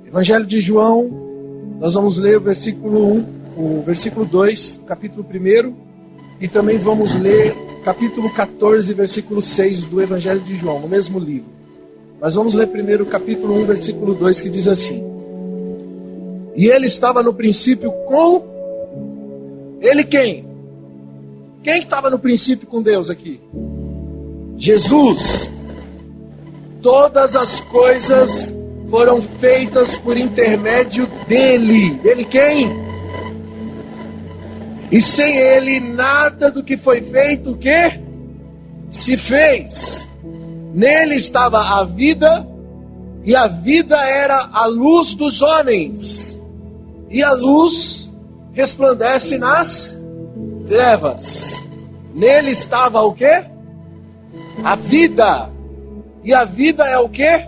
Evangelho de João, nós vamos ler o versículo 1, o versículo 2, capítulo 1, e também vamos ler capítulo 14, versículo 6 do Evangelho de João, no mesmo livro. Mas vamos ler primeiro o capítulo 1, versículo 2, que diz assim: E ele estava no princípio com... Ele quem? Quem estava no princípio com Deus aqui? Jesus. Todas as coisas foram feitas por intermédio dele. Ele quem? E sem ele nada do que foi feito, o quê? Se fez. Nele estava a vida, e a vida era a luz dos homens. E a luz resplandece nas trevas. Nele estava o quê? A vida. E a vida é o quê?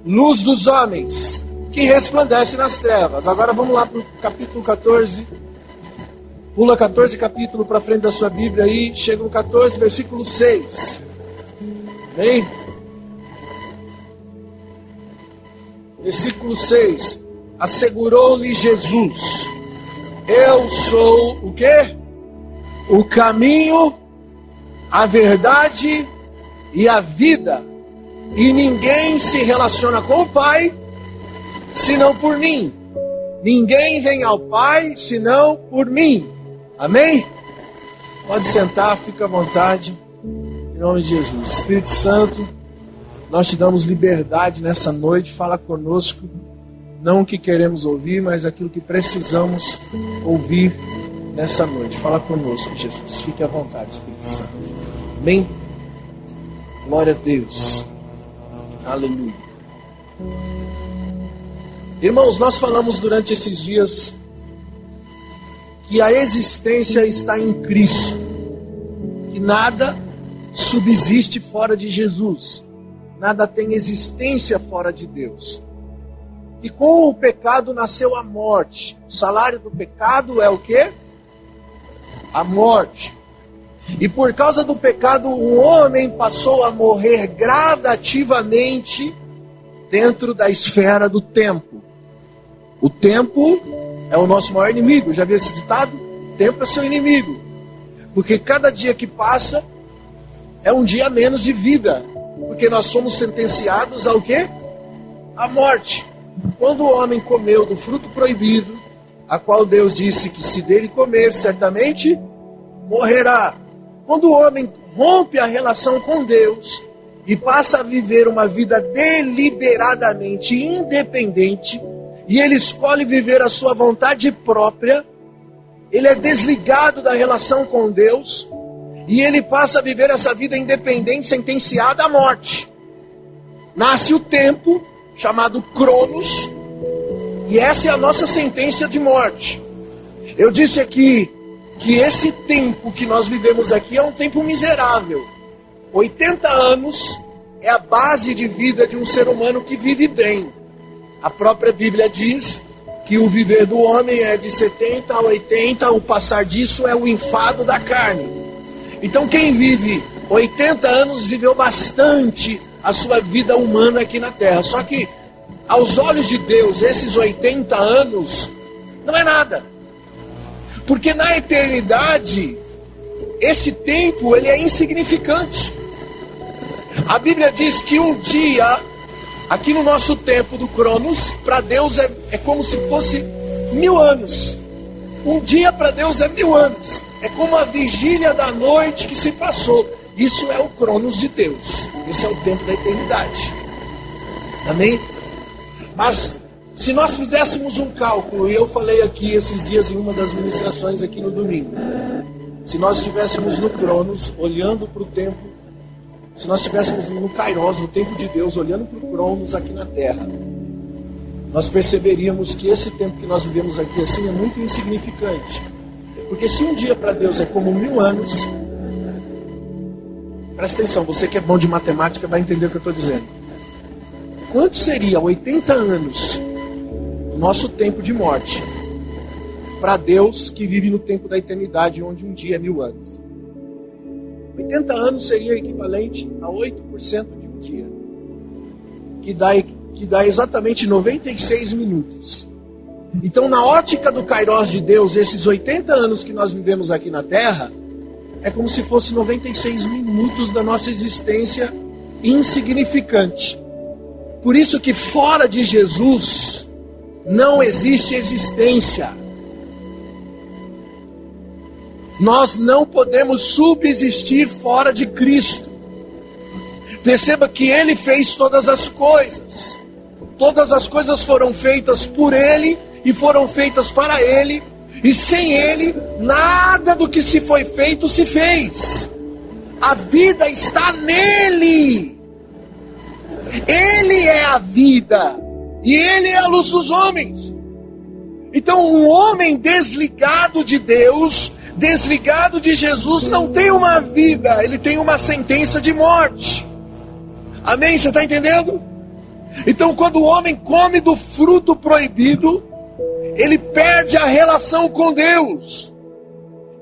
Luz dos homens, que resplandece nas trevas. Agora vamos lá para o capítulo 14. Pula 14 capítulo para frente da sua Bíblia aí. Chega no 14, versículo 6. Amém? Versículo 6. Assegurou-lhe Jesus: Eu sou o quê? O caminho, a verdade e a vida. E ninguém se relaciona com o Pai senão por mim. Ninguém vem ao Pai senão por mim. Amém? Pode sentar, fica à vontade. Em nome de Jesus. Espírito Santo, nós te damos liberdade nessa noite. Fala conosco. Não o que queremos ouvir, mas aquilo que precisamos ouvir nessa noite. Fala conosco, Jesus. Fique à vontade, Espírito Santo. Amém? Glória a Deus. Aleluia. Irmãos, nós falamos durante esses dias que a existência está em Cristo, que nada subsiste fora de Jesus, nada tem existência fora de Deus. E com o pecado nasceu a morte. O salário do pecado é o quê? A morte. E por causa do pecado, o homem passou a morrer gradativamente dentro da esfera do tempo. O tempo é o nosso maior inimigo. Já viu esse ditado? O tempo é seu inimigo. Porque cada dia que passa é um dia a menos de vida. Porque nós somos sentenciados ao quê? À morte. Quando o homem comeu do fruto proibido, a qual Deus disse que se dele comer, certamente morrerá. Quando o homem rompe a relação com Deus e passa a viver uma vida deliberadamente independente, e ele escolhe viver a sua vontade própria, ele é desligado da relação com Deus, e ele passa a viver essa vida independente, sentenciada à morte. Nasce o tempo, chamado Cronos, e essa é a nossa sentença de morte. Eu disse aqui que esse tempo que nós vivemos aqui é um tempo miserável. 80 anos é a base de vida de um ser humano que vive bem. A própria Bíblia diz que o viver do homem é de 70 a 80, o passar disso é o enfado da carne. Então quem vive 80 anos viveu bastante a sua vida humana aqui na terra. Só que aos olhos de Deus, esses 80 anos não é nada. Porque na eternidade, esse tempo ele é insignificante. A Bíblia diz que um dia, aqui no nosso tempo do Cronos, para Deus é como se fosse 1000 anos. Um dia para Deus é 1000 anos. É como a vigília da noite que se passou. Isso é o Cronos de Deus. Esse é o tempo da eternidade. Amém? Mas se nós fizéssemos um cálculo, e eu falei aqui esses dias em uma das ministrações aqui no domingo, se nós estivéssemos no Cronos, olhando para o tempo, se nós estivéssemos no Kairos, no tempo de Deus, olhando para o Cronos aqui na Terra, nós perceberíamos que esse tempo que nós vivemos aqui assim é muito insignificante. Porque se um dia para Deus é como 1000 anos, presta atenção, você que é bom de matemática vai entender o que eu estou dizendo. Quanto seria 80 anos do nosso tempo de morte para Deus que vive no tempo da eternidade, onde um dia é 1000 anos? 80 anos seria equivalente a 8% de um dia, que que dá exatamente 96 minutos. Então, na ótica do Kairos de Deus, esses 80 anos que nós vivemos aqui na Terra, é como se fosse 96 minutos da nossa existência insignificante. Por isso que fora de Jesus não existe existência. Nós não podemos subsistir fora de Cristo. Perceba que Ele fez todas as coisas. Todas as coisas foram feitas por Ele e foram feitas para Ele. E sem Ele, nada do que se foi feito se fez. A vida está nele. Ele é a vida. E Ele é a luz dos homens. Então, um homem desligado de Deus, desligado de Jesus, não tem uma vida, ele tem uma sentença de morte. Amém? Você está entendendo? Então, quando o homem come do fruto proibido, ele perde a relação com Deus.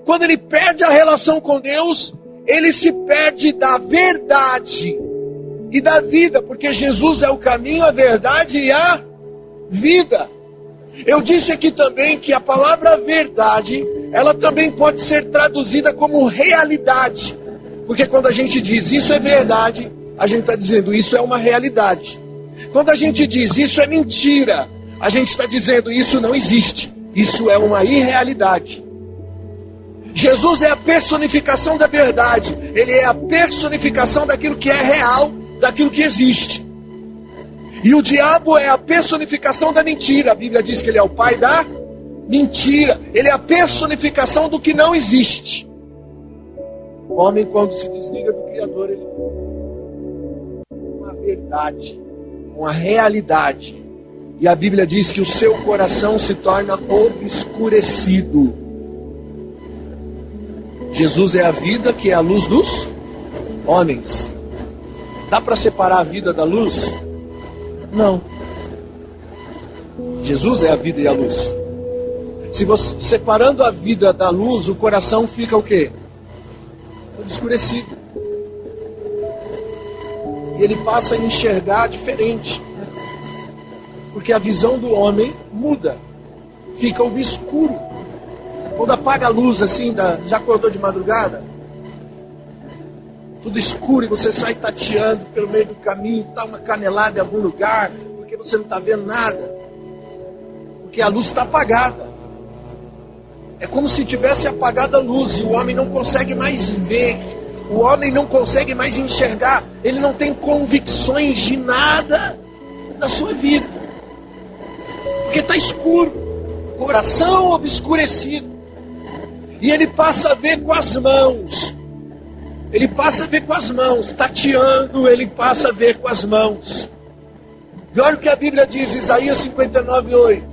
Quando ele perde a relação com Deus, ele se perde da verdade e da vida, porque Jesus é o caminho, a verdade e a vida. Eu disse aqui também que a palavra verdade, ela também pode ser traduzida como realidade, porque quando a gente diz isso é verdade, a gente está dizendo isso é uma realidade. Quando a gente diz isso é mentira, a gente está dizendo isso não existe, isso é uma irrealidade. Jesus é a personificação da verdade, ele é a personificação daquilo que é real, daquilo que existe. E o diabo é a personificação da mentira. A Bíblia diz que ele é o pai da mentira. Ele é a personificação do que não existe. O homem, quando se desliga do Criador, ele uma verdade, uma realidade. E a Bíblia diz que o seu coração se torna obscurecido. Jesus é a vida, que é a luz dos homens. Dá para separar a vida da luz? Não. Jesus é a vida e a luz. Se você separando a vida da luz, o coração fica o quê? Obscurecido. E ele passa a enxergar diferente. Porque a visão do homem muda. Fica obscuro. Quando apaga a luz assim, já acordou de madrugada? Tudo escuro e você sai tateando pelo meio do caminho, dá uma canelada em algum lugar, porque você não está vendo nada, porque a luz está apagada. É como se tivesse apagado a luz e o homem não consegue mais ver, o homem não consegue mais enxergar, ele não tem convicções de nada na sua vida, porque está escuro, coração obscurecido, e ele passa a ver com as mãos. Ele passa a ver com as mãos, tateando, ele passa a ver com as mãos. E olha o que a Bíblia diz, Isaías 59:8.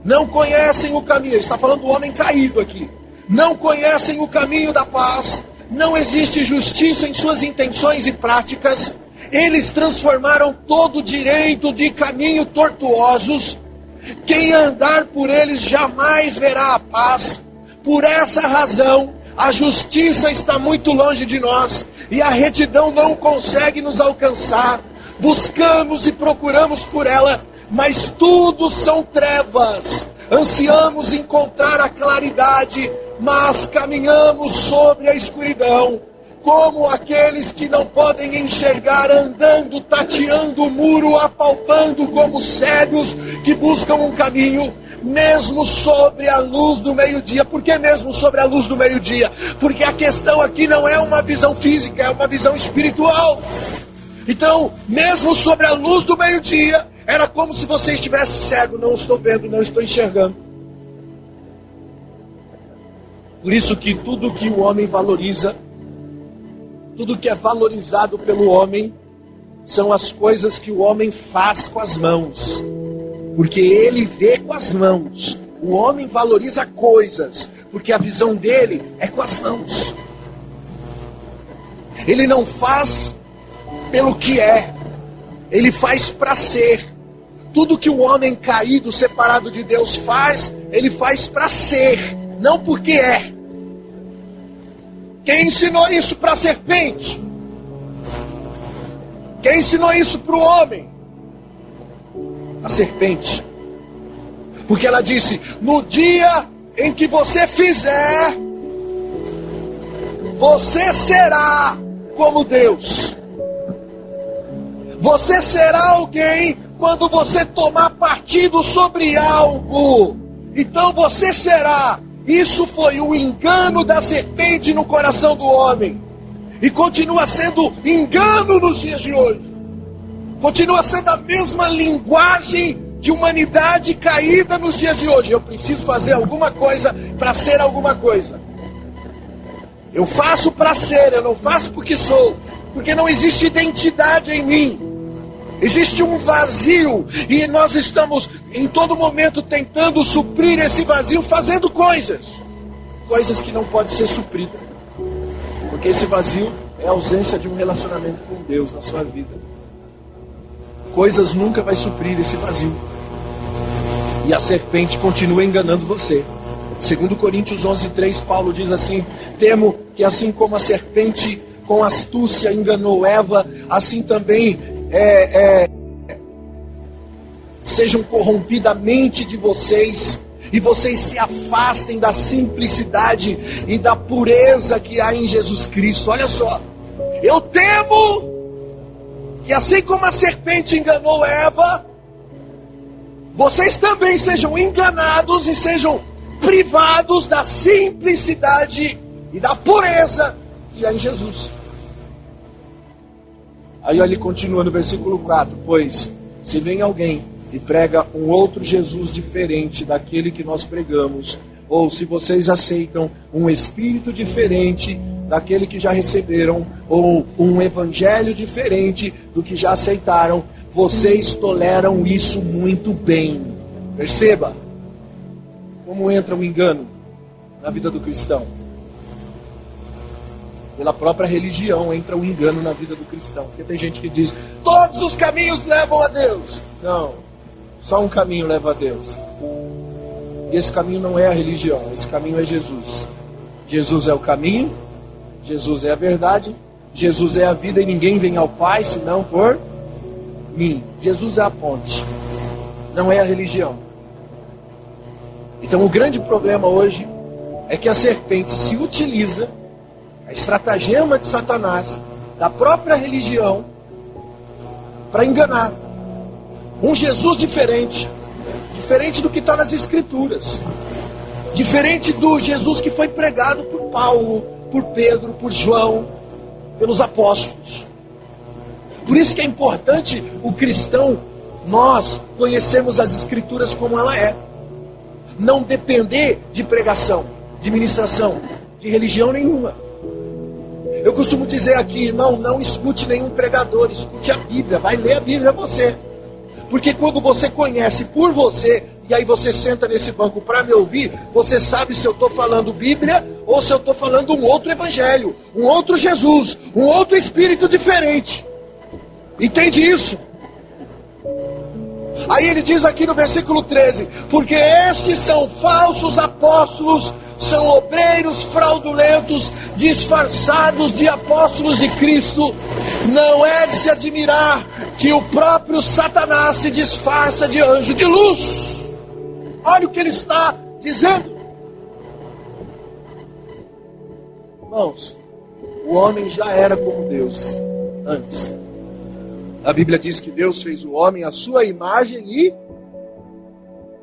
Não conhecem o caminho, ele está falando do homem caído aqui. Não conhecem o caminho da paz, não existe justiça em suas intenções e práticas. Eles transformaram todo o direito de caminho tortuosos. Quem andar por eles jamais verá a paz. Por essa razão, a justiça está muito longe de nós e a retidão não consegue nos alcançar. Buscamos e procuramos por ela, mas tudo são trevas. Ansiamos encontrar a claridade, mas caminhamos sobre a escuridão. Como aqueles que não podem enxergar, andando, tateando o muro, apalpando como cegos que buscam um caminho. Mesmo sobre a luz do meio-dia. Por que mesmo sobre a luz do meio-dia? Porque a questão aqui não é uma visão física, é uma visão espiritual. Então, mesmo sobre a luz do meio-dia, era como se você estivesse cego. Não estou vendo, não estou enxergando. Por isso que tudo que o homem valoriza, tudo que é valorizado pelo homem, são as coisas que o homem faz com as mãos. Porque ele vê com as mãos. O homem valoriza coisas, porque a visão dele é com as mãos. Ele não faz pelo que é, ele faz para ser. Tudo que o homem caído, separado de Deus faz, ele faz para ser, não porque é. Quem ensinou isso para a serpente? Quem ensinou isso para o homem? a serpente. Porque ela disse: no dia em que você fizer, você será como Deus. Você será alguém quando você tomar partido sobre algo. Então você será. Isso foi o engano da serpente no coração do homem. E continua sendo engano nos dias de hoje. Continua sendo a mesma linguagem de humanidade caída nos dias de hoje. Eu preciso fazer alguma coisa para ser alguma coisa. Eu faço para ser, eu não faço porque sou. Porque não existe identidade em mim. Existe um vazio. E nós estamos em todo momento tentando suprir esse vazio fazendo coisas. Coisas que não podem ser supridas. Porque esse vazio é a ausência de um relacionamento com Deus na sua vida. Coisas nunca vai suprir esse vazio. E a serpente continua enganando você. Segundo Coríntios 11:3, Paulo diz assim: temo que assim como a serpente com astúcia enganou Eva, assim também sejam corrompida a mente de vocês, e vocês se afastem da simplicidade e da pureza que há em Jesus Cristo. Olha só, eu temo que assim como a serpente enganou Eva, vocês também sejam enganados e sejam privados da simplicidade e da pureza que há em Jesus. Aí ele continua no versículo 4: pois se vem alguém e prega um outro Jesus diferente daquele que nós pregamos, ou se vocês aceitam um espírito diferente daquele que já receberam, ou um evangelho diferente do que já aceitaram, vocês toleram isso muito bem. Perceba como entra o engano na vida do cristão. Pela própria religião entra o engano na vida do cristão. Porque tem gente que diz: todos os caminhos levam a Deus. Não, só um caminho leva a Deus. E esse caminho não é a religião, esse caminho é Jesus. Jesus é o caminho, Jesus é a verdade, Jesus é a vida, e ninguém vem ao Pai senão por mim. Jesus é a ponte, não é a religião. Então o grande problema hoje é que a serpente se utiliza, a estratagema de Satanás, da própria religião, para enganar. Um Jesus diferente do que está nas Escrituras, diferente do Jesus que foi pregado por Paulo, por Pedro, por João, pelos apóstolos. Por isso que é importante o cristão, nós conhecermos as Escrituras como ela é, não depender de pregação, de ministração, de religião nenhuma. Eu costumo dizer aqui: não escute nenhum pregador, escute a Bíblia, vai ler a Bíblia você. Porque quando você conhece por você, e aí você senta nesse banco para me ouvir, você sabe se eu estou falando Bíblia ou se eu estou falando um outro evangelho, um outro Jesus, um outro espírito diferente. Entende isso? Aí ele diz aqui no versículo 13: porque estes são falsos apóstolos, são obreiros fraudulentos, disfarçados de apóstolos de Cristo. Não é de se admirar que o próprio Satanás se disfarça de anjo de luz. Olha o que ele está dizendo. Irmãos, o homem já era como Deus antes. A Bíblia diz que Deus fez o homem à sua imagem e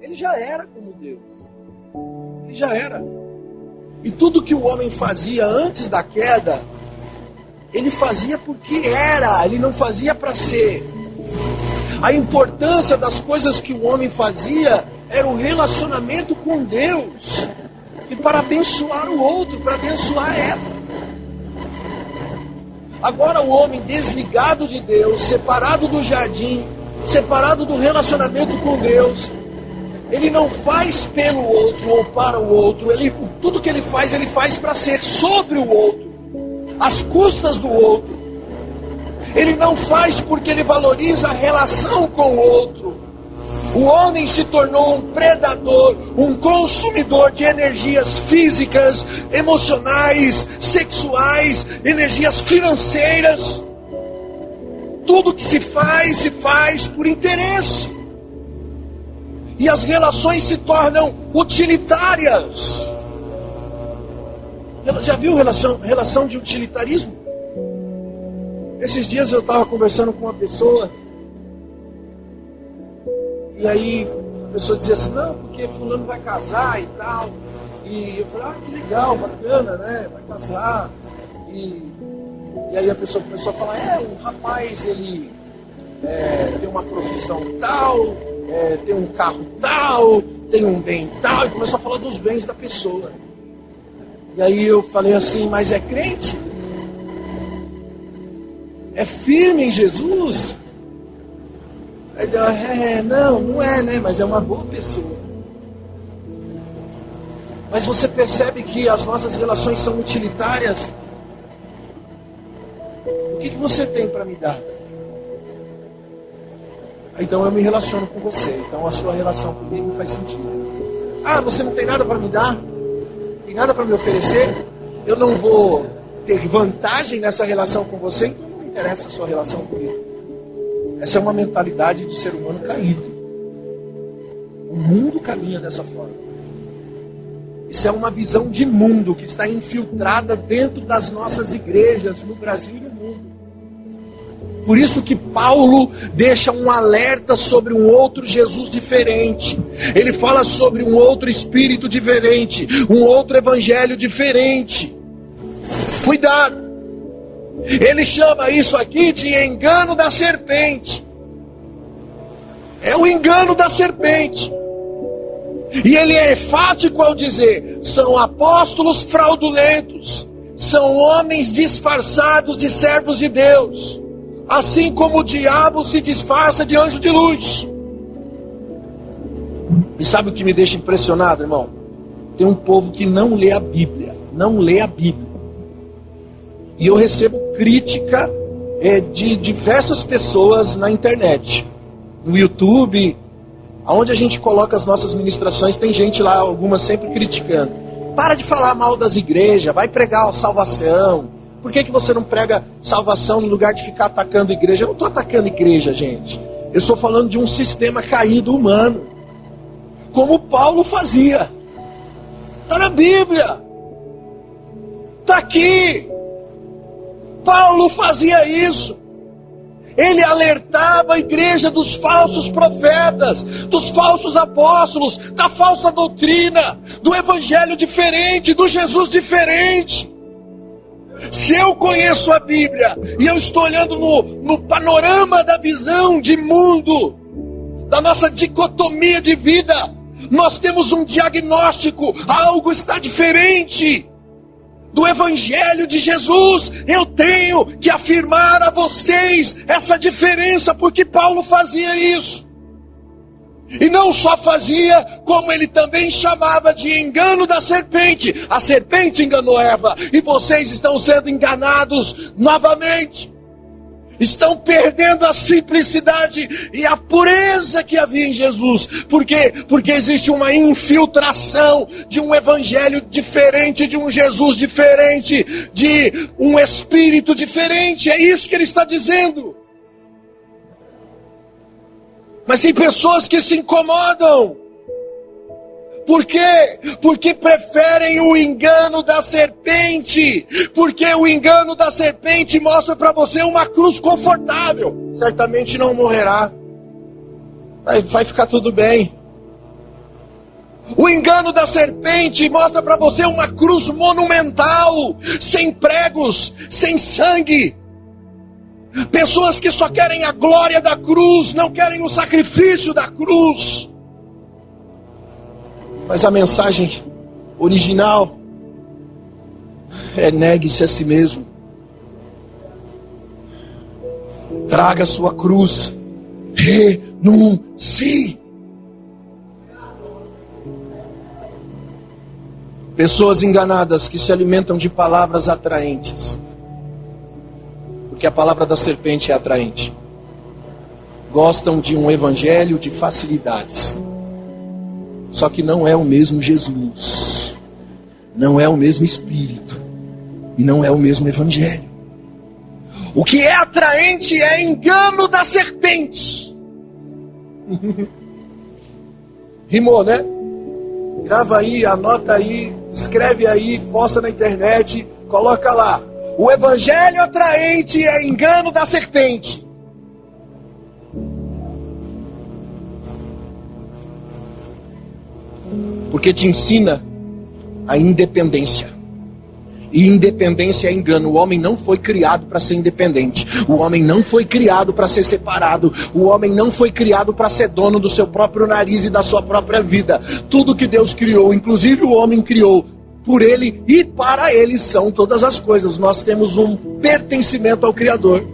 ele já era como Deus. Ele já era. E tudo que o homem fazia antes da queda, ele fazia porque era, ele não fazia para ser. A importância das coisas que o homem fazia era o relacionamento com Deus. E para abençoar o outro, para abençoar Eva. Agora o homem desligado de Deus, separado do jardim, separado do relacionamento com Deus, ele não faz pelo outro ou para o outro. Tudo que ele faz para ser sobre o outro, às custas do outro. Ele não faz porque ele valoriza a relação com o outro. O homem se tornou um predador, um consumidor de energias físicas, emocionais, sexuais, energias financeiras. Tudo que se faz por interesse. E as relações se tornam utilitárias. Já viu relação de utilitarismo? Esses dias eu estava conversando com uma pessoa. E aí a pessoa dizia assim, não, porque fulano vai casar e tal. E eu falei, que legal, bacana, né? Vai casar. E aí a pessoa começou a falar, o rapaz, ele tem uma profissão tal, tem um carro tal, tem um bem tal. E começou a falar dos bens da pessoa. E aí eu falei assim, mas é crente? É firme em Jesus? Aí deu, não é, né? Mas é uma boa pessoa. Mas você percebe que as nossas relações são utilitárias? O que você tem para me dar? Então eu me relaciono com você. Então a sua relação comigo faz sentido. Você não tem nada para me dar? Tem nada para me oferecer? Eu não vou ter vantagem nessa relação com você? Então não me interessa a sua relação comigo. Essa é uma mentalidade de ser humano caído. O mundo caminha dessa forma. Isso é uma visão de mundo que está infiltrada dentro das nossas igrejas no Brasil e no mundo. Por isso que Paulo deixa um alerta sobre um outro Jesus diferente. Ele fala sobre um outro espírito diferente, um outro evangelho diferente. Cuidado! Ele chama isso aqui de engano da serpente. É o engano da serpente. E ele é enfático ao dizer, são apóstolos fraudulentos, são homens disfarçados de servos de Deus, assim como o diabo se disfarça de anjo de luz. E sabe o que me deixa impressionado, irmão? Tem um povo que não lê a Bíblia, não lê a Bíblia. E eu recebo crítica de diversas pessoas na internet, no YouTube, aonde a gente coloca as nossas ministrações, tem gente lá, algumas sempre criticando. Para de falar mal das igrejas, vai pregar a salvação. Por que você não prega salvação no lugar de ficar atacando a igreja? Eu não estou atacando a igreja, gente. Eu estou falando de um sistema caído humano. Como Paulo fazia. Está na Bíblia. Está aqui. Paulo fazia isso. Ele alertava a igreja dos falsos profetas, dos falsos apóstolos, da falsa doutrina, do evangelho diferente, do Jesus diferente. Se eu conheço a Bíblia e eu estou olhando no panorama da visão de mundo, da nossa dicotomia de vida, nós temos um diagnóstico, algo está diferente. Do evangelho de Jesus, eu tenho que afirmar a vocês essa diferença, porque Paulo fazia isso. E não só fazia, como ele também chamava de engano da serpente. A serpente enganou Eva, e vocês estão sendo enganados novamente. Estão perdendo a simplicidade e a pureza que havia em Jesus. Por quê? Porque existe uma infiltração de um evangelho diferente, de um Jesus diferente, de um espírito diferente. É isso que ele está dizendo. Mas tem pessoas que se incomodam. Por quê? Porque preferem o engano da serpente. Porque o engano da serpente mostra para você uma cruz confortável. Certamente não morrerá. Vai ficar tudo bem. O engano da serpente mostra para você uma cruz monumental, sem pregos, sem sangue. Pessoas que só querem a glória da cruz, não querem o sacrifício da cruz. Mas a mensagem original é: negue-se a si mesmo. Traga a sua cruz. Renuncie. Pessoas enganadas que se alimentam de palavras atraentes. Porque a palavra da serpente é atraente. Gostam de um evangelho de facilidades. Só que não é o mesmo Jesus, não é o mesmo Espírito, e não é o mesmo Evangelho. O que é atraente é engano da serpente. Rimou, né? Grava aí, anota aí, escreve aí, posta na internet, coloca lá. O evangelho atraente é engano da serpente. Porque te ensina a independência. E independência é engano. O homem não foi criado para ser independente. O homem não foi criado para ser separado. O homem não foi criado para ser dono do seu próprio nariz e da sua própria vida. Tudo que Deus criou, inclusive o homem criou, por ele e para ele são todas as coisas. Nós temos um pertencimento ao Criador.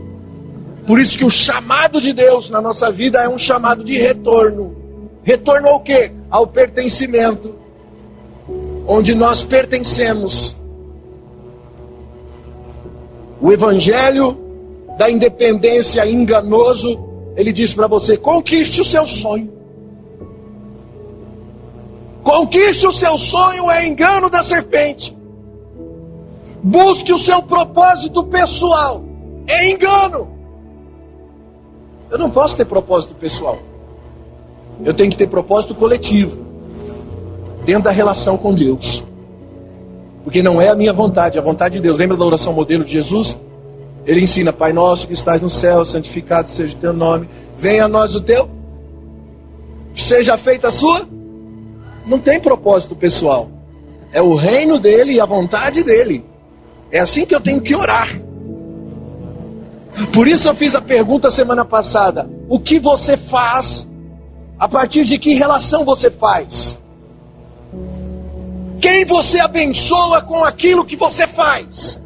Por isso que o chamado de Deus na nossa vida é um chamado de retorno. Retorno ao quê? Ao pertencimento. Onde nós pertencemos. O evangelho da independência enganoso, ele diz para você: conquiste o seu sonho. Conquiste o seu sonho é engano da serpente. Busque o seu propósito pessoal, é engano. Eu não posso ter propósito pessoal. Eu tenho que ter propósito coletivo, dentro da relação com Deus. Porque não é a minha vontade, é a vontade de Deus. Lembra da oração modelo de Jesus? Ele ensina: Pai nosso que estás no céu, santificado seja o teu nome. Venha a nós o teu. Seja feita a sua. Não tem propósito pessoal. É o reino dele e a vontade dele. É assim que eu tenho que orar. Por isso eu fiz a pergunta semana passada: o que você faz? A partir de que relação você faz? Quem você abençoa com aquilo que você faz?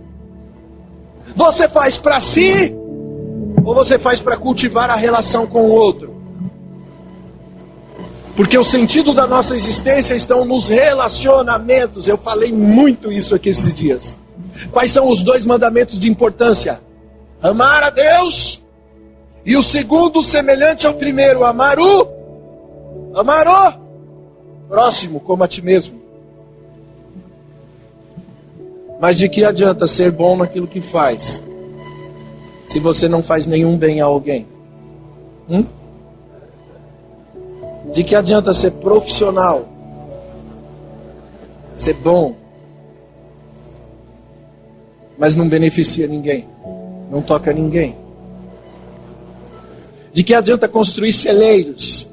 Você faz para si? Ou você faz para cultivar a relação com o outro? Porque o sentido da nossa existência estão nos relacionamentos. Eu falei muito isso aqui esses dias. Quais são os 2 mandamentos de importância? Amar a Deus. E o segundo, semelhante ao primeiro, amar o próximo como a ti mesmo. Mas de que adianta ser bom naquilo que faz, se você não faz nenhum bem a alguém? De que adianta ser profissional, ser bom, mas não beneficia ninguém, não toca ninguém? De que adianta construir celeiros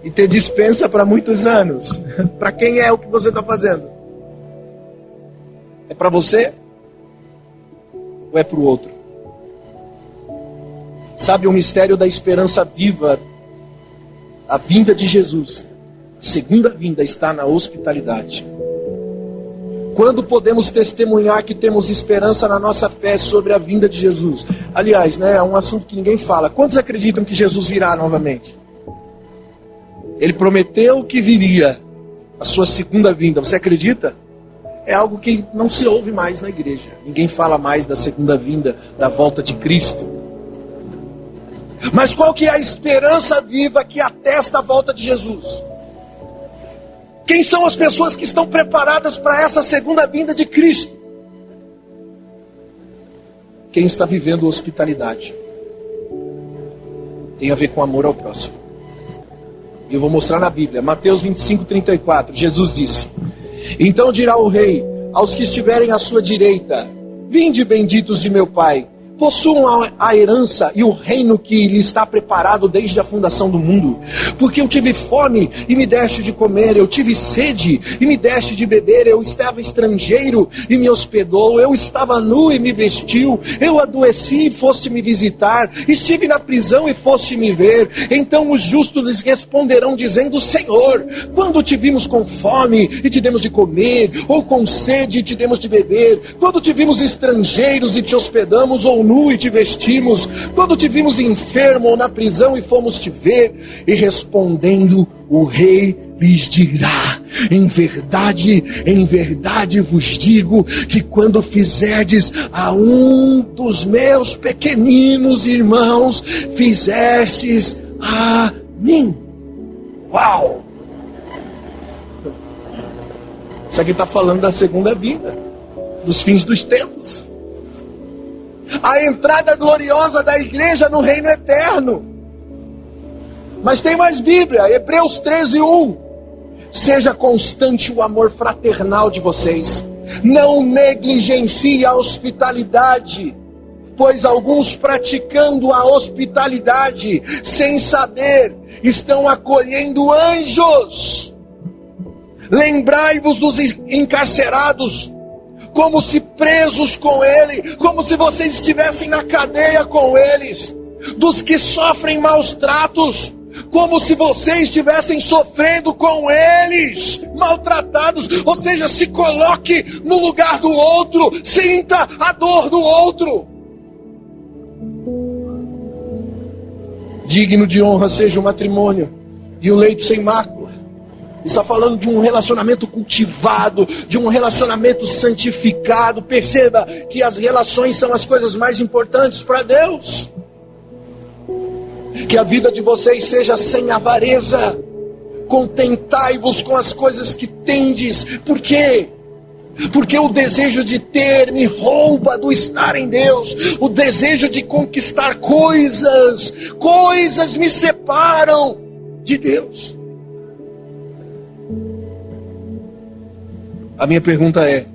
e ter dispensa para muitos anos? Para quem é o que você está fazendo? É para você? Ou é para o outro? Sabe o mistério da esperança viva, a vinda de Jesus, a segunda vinda está na hospitalidade. Quando podemos testemunhar que temos esperança na nossa fé sobre a vinda de Jesus? Aliás, é um assunto que ninguém fala. Quantos acreditam que Jesus virá novamente? Ele prometeu que viria a sua segunda vinda. Você acredita? É algo que não se ouve mais na igreja. Ninguém fala mais da segunda vinda, da volta de Cristo. Mas qual que é a esperança viva que atesta a volta de Jesus? Quem são as pessoas que estão preparadas para essa segunda vinda de Cristo? Quem está vivendo hospitalidade. Tem a ver com amor ao próximo. E eu vou mostrar na Bíblia. Mateus 25:34. Jesus disse: então dirá o rei aos que estiverem à sua direita: vinde, benditos de meu Pai, possuam a herança e o reino que lhe está preparado desde a fundação do mundo. Porque eu tive fome e me deste de comer, eu tive sede e me deste de beber, eu estava estrangeiro e me hospedou, eu estava nu e me vestiu, eu adoeci e foste me visitar, estive na prisão e foste me ver. Então os justos lhes responderão dizendo: Senhor, quando te vimos com fome e te demos de comer, ou com sede e te demos de beber? Quando te vimos estrangeiros e te hospedamos, ou nu e te vestimos? Quando te vimos enfermo ou na prisão e fomos te ver? E respondendo o rei lhes dirá: em verdade vos digo que quando fizerdes a um dos meus pequeninos irmãos, fizestes a mim. Uau! Isso aqui está falando da segunda vinda, dos fins dos tempos. A entrada gloriosa da igreja no reino eterno. Mas tem mais Bíblia, Hebreus 13:1. Seja constante o amor fraternal de vocês. Não negligencie a hospitalidade, pois alguns praticando a hospitalidade, sem saber, estão acolhendo anjos. Lembrai-vos dos encarcerados, como se presos com ele, como se vocês estivessem na cadeia com eles, dos que sofrem maus tratos, como se vocês estivessem sofrendo com eles, maltratados. Ou seja, se coloque no lugar do outro, sinta a dor do outro. Digno de honra seja o matrimônio e o leito sem mácula. Está falando de um relacionamento cultivado, de um relacionamento santificado. Perceba que as relações são as coisas mais importantes para Deus. Que a vida de vocês seja sem avareza. Contentai-vos com as coisas que tendes. Por quê? Porque o desejo de ter me rouba do estar em Deus. O desejo de conquistar coisas me separam de Deus. A minha pergunta é: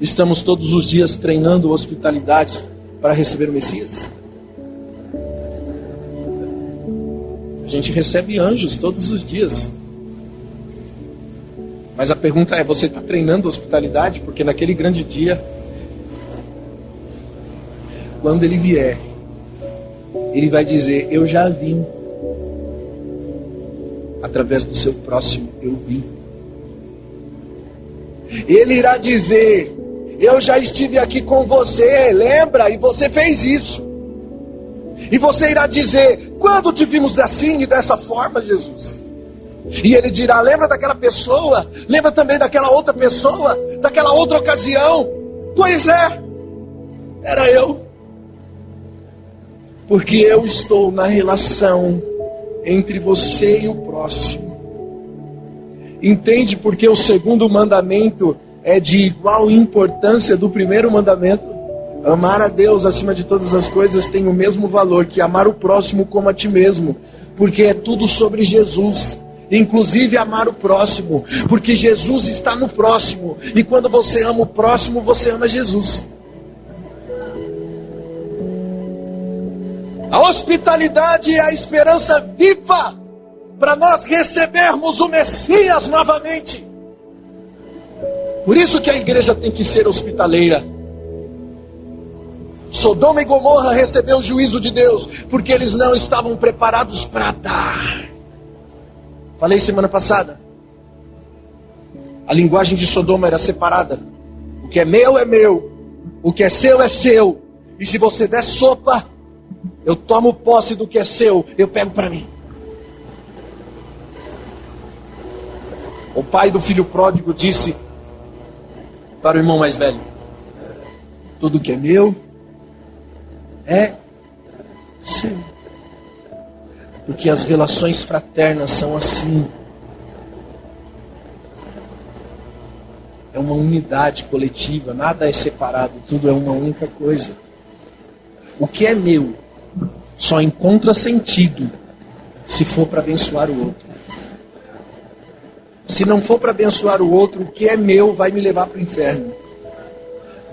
estamos todos os dias treinando hospitalidade para receber o Messias? A gente recebe anjos todos os dias. Mas a pergunta é: você está treinando hospitalidade? Porque naquele grande dia, quando ele vier, ele vai dizer: eu já vim. Através do seu próximo, eu vim. Ele irá dizer: eu já estive aqui com você, lembra? E você fez isso. E você irá dizer: quando te vimos assim e dessa forma, Jesus? E ele dirá: lembra daquela pessoa? Lembra também daquela outra pessoa? Daquela outra ocasião? Pois é, era eu. Porque eu estou na relação entre você e o próximo. Entende porque o segundo mandamento é de igual importância do primeiro mandamento? Amar a Deus acima de todas as coisas tem o mesmo valor que amar o próximo como a ti mesmo. Porque é tudo sobre Jesus. Inclusive amar o próximo. Porque Jesus está no próximo. E quando você ama o próximo, você ama Jesus. A hospitalidade é a esperança viva para nós recebermos o Messias novamente. Por isso que a igreja tem que ser hospitaleira. Sodoma e Gomorra recebeu o juízo de Deus porque eles não estavam preparados para dar. Falei semana passada. A linguagem de Sodoma era separada. O que é meu é meu. O que é seu é seu. E se você der sopa, eu tomo posse do que é seu, eu pego para mim. O pai do filho pródigo disse para o irmão mais velho: tudo que é meu é seu. Porque as relações fraternas são assim. É uma unidade coletiva, nada é separado, tudo é uma única coisa. O que é meu só encontra sentido se for para abençoar o outro. Se não for para abençoar o outro, o que é meu vai me levar para o inferno.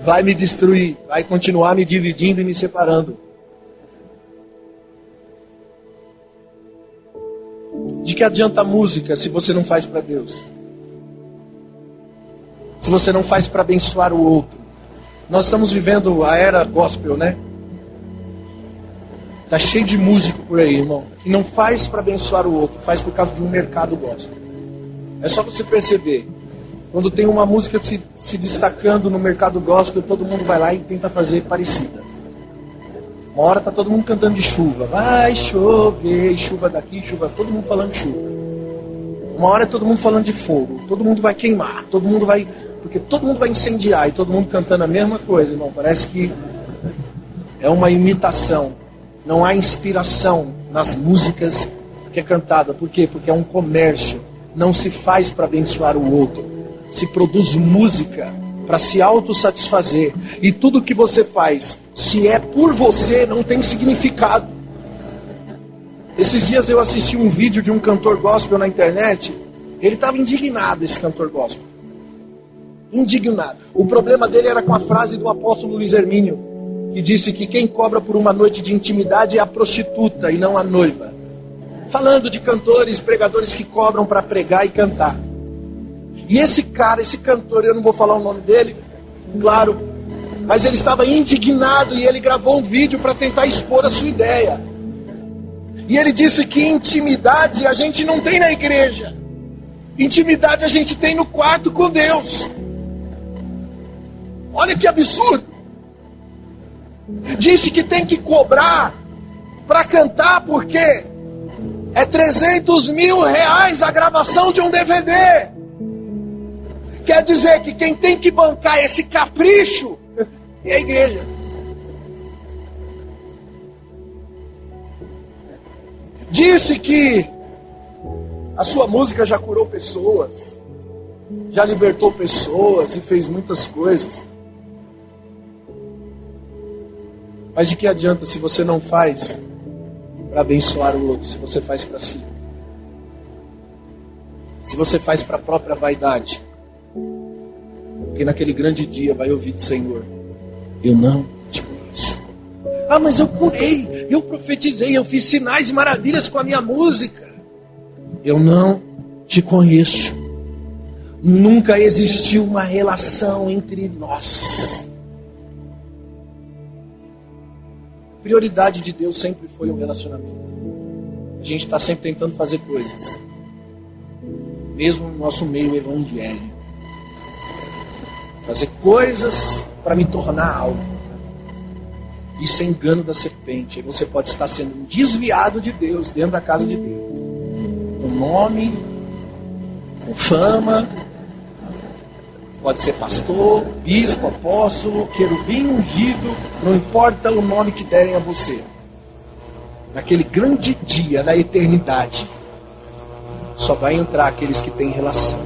Vai me destruir, vai continuar me dividindo e me separando. De que adianta a música se você não faz para Deus? Se você não faz para abençoar o outro? Nós estamos vivendo a era gospel, né? Tá cheio de músico por aí, irmão, que não faz para abençoar o outro, faz por causa de um mercado gospel. É só você perceber. Quando tem uma música se destacando no mercado gospel, todo mundo vai lá e tenta fazer parecida. Uma hora tá todo mundo cantando de chuva. Vai chover, chuva daqui, chuva... Todo mundo falando de chuva. Uma hora é todo mundo falando de fogo. Todo mundo vai queimar. Todo mundo vai... Porque todo mundo vai incendiar. E todo mundo cantando a mesma coisa, irmão. Parece que é uma imitação. Não há inspiração nas músicas que é cantada. Por quê? Porque é um comércio. Não se faz para abençoar o outro. Se produz música para se autossatisfazer. E tudo que você faz, se é por você, não tem significado. Esses dias eu assisti um vídeo de um cantor gospel na internet. Ele estava indignado, esse cantor gospel. Indignado. O problema dele era com a frase do apóstolo Luiz Hermínio, que disse que quem cobra por uma noite de intimidade é a prostituta e não a noiva. Falando de cantores, pregadores que cobram para pregar e cantar. E esse cara, esse cantor, eu não vou falar o nome dele, claro, mas ele estava indignado e ele gravou um vídeo para tentar expor a sua ideia. E ele disse que intimidade a gente não tem na igreja. Intimidade a gente tem no quarto com Deus. Olha que absurdo. Disse que tem que cobrar para cantar porque é 300 mil reais a gravação de um DVD. Quer dizer que quem tem que bancar esse capricho é a igreja. Disse que a sua música já curou pessoas, já libertou pessoas e fez muitas coisas. Mas de que adianta se você não faz para abençoar o outro, se você faz para si? Se você faz para a própria vaidade? Porque naquele grande dia vai ouvir do Senhor: eu não te conheço. Ah, mas eu curei, eu profetizei, eu fiz sinais e maravilhas com a minha música. Eu não te conheço. Nunca existiu uma relação entre nós. A prioridade de Deus sempre foi o relacionamento. A gente está sempre tentando fazer coisas, mesmo no nosso meio evangélico. Fazer coisas para me tornar algo. Isso é engano da serpente. Aí você pode estar sendo um desviado de Deus dentro da casa de Deus. Com nome, com fama. Pode ser pastor, bispo, apóstolo, querubim ungido. Não importa o nome que derem a você. Naquele grande dia da eternidade, só vai entrar aqueles que têm relação.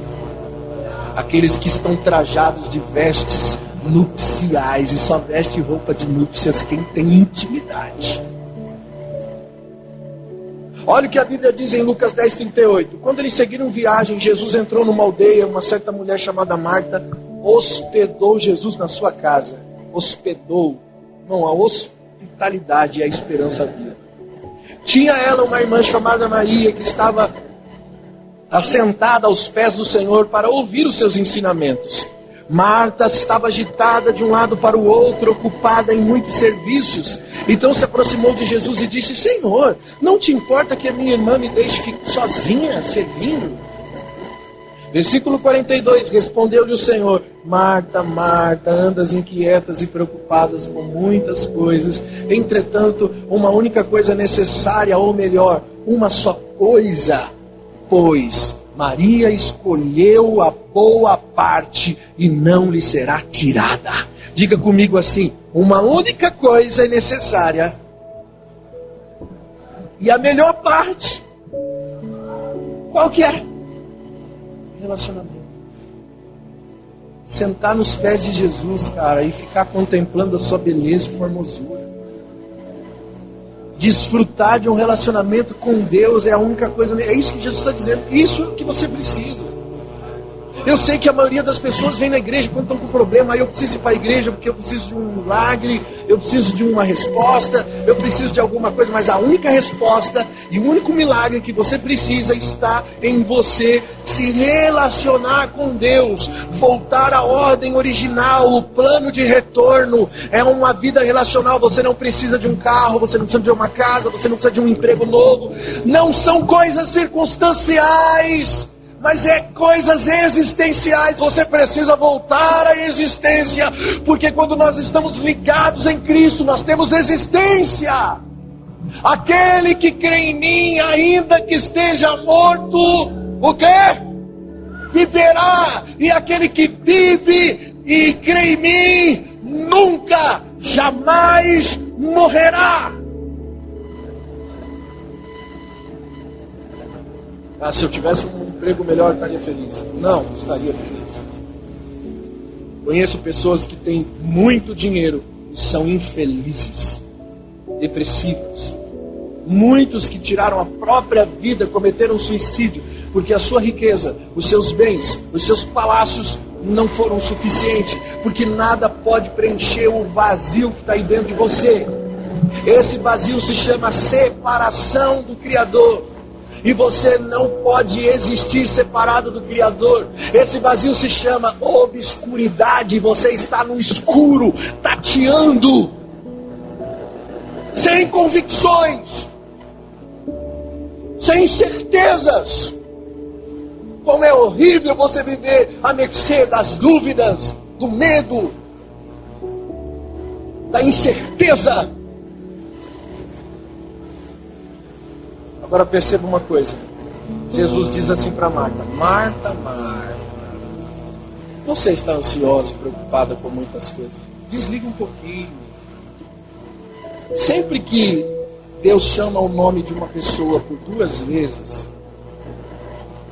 Aqueles que estão trajados de vestes nupciais. E só veste roupa de núpcias quem tem intimidade. Olha o que a Bíblia diz em Lucas 10:38. Quando eles seguiram viagem, Jesus entrou numa aldeia. Uma certa mulher chamada Marta hospedou Jesus na sua casa. Hospedou. Não, a hospitalidade é a esperança viva. Tinha ela uma irmã chamada Maria, que estava assentada aos pés do Senhor para ouvir os seus ensinamentos. Marta estava agitada de um lado para o outro, ocupada em muitos serviços. Então se aproximou de Jesus e disse: Senhor, não te importa que a minha irmã me deixe sozinha servindo? Versículo 42, respondeu-lhe o Senhor: Marta, Marta, andas inquietas e preocupadas com muitas coisas. Entretanto, uma única coisa é necessária, ou melhor, uma só coisa. Pois Maria escolheu a boa parte e não lhe será tirada. Diga comigo assim: uma única coisa é necessária e a melhor parte. Qual que é? Relacionamento. Sentar nos pés de Jesus, cara, e ficar contemplando a sua beleza e formosura. Desfrutar de um relacionamento com Deus é a única coisa. É isso que Jesus está dizendo. Isso é o que você precisa. Eu sei que a maioria das pessoas vem na igreja quando estão com problema. Aí eu preciso ir para a igreja porque eu preciso de um milagre, eu preciso de uma resposta, eu preciso de alguma coisa. Mas a única resposta e o único milagre que você precisa está em você se relacionar com Deus, voltar à ordem original. O plano de retorno é uma vida relacional. Você não precisa de um carro, você não precisa de uma casa, você não precisa de um emprego novo. Não são coisas circunstanciais, mas é coisas existenciais. Você precisa voltar à existência, porque quando nós estamos ligados em Cristo, nós temos existência. Aquele que crê em mim, ainda que esteja morto, o quê? Viverá. E aquele que vive e crê em mim, nunca, jamais morrerá. Ah, se eu tivesse um emprego melhor, eu estaria feliz. Não estaria feliz. Conheço pessoas que têm muito dinheiro e são infelizes, depressivas. Muitos que tiraram a própria vida cometeram suicídio, porque a sua riqueza, os seus bens, os seus palácios não foram suficientes, porque nada pode preencher o vazio que está aí dentro de você. Esse vazio se chama separação do Criador. E você não pode existir separado do Criador. Esse vazio se chama obscuridade. Você está no escuro, tateando, sem convicções, sem certezas. Como é horrível você viver à mercê das dúvidas, do medo, da incerteza. Agora perceba uma coisa. Jesus diz assim para Marta: Marta, Marta, você está ansiosa e preocupada com muitas coisas. Desliga um pouquinho. Sempre que Deus chama o nome de uma pessoa por 2 vezes,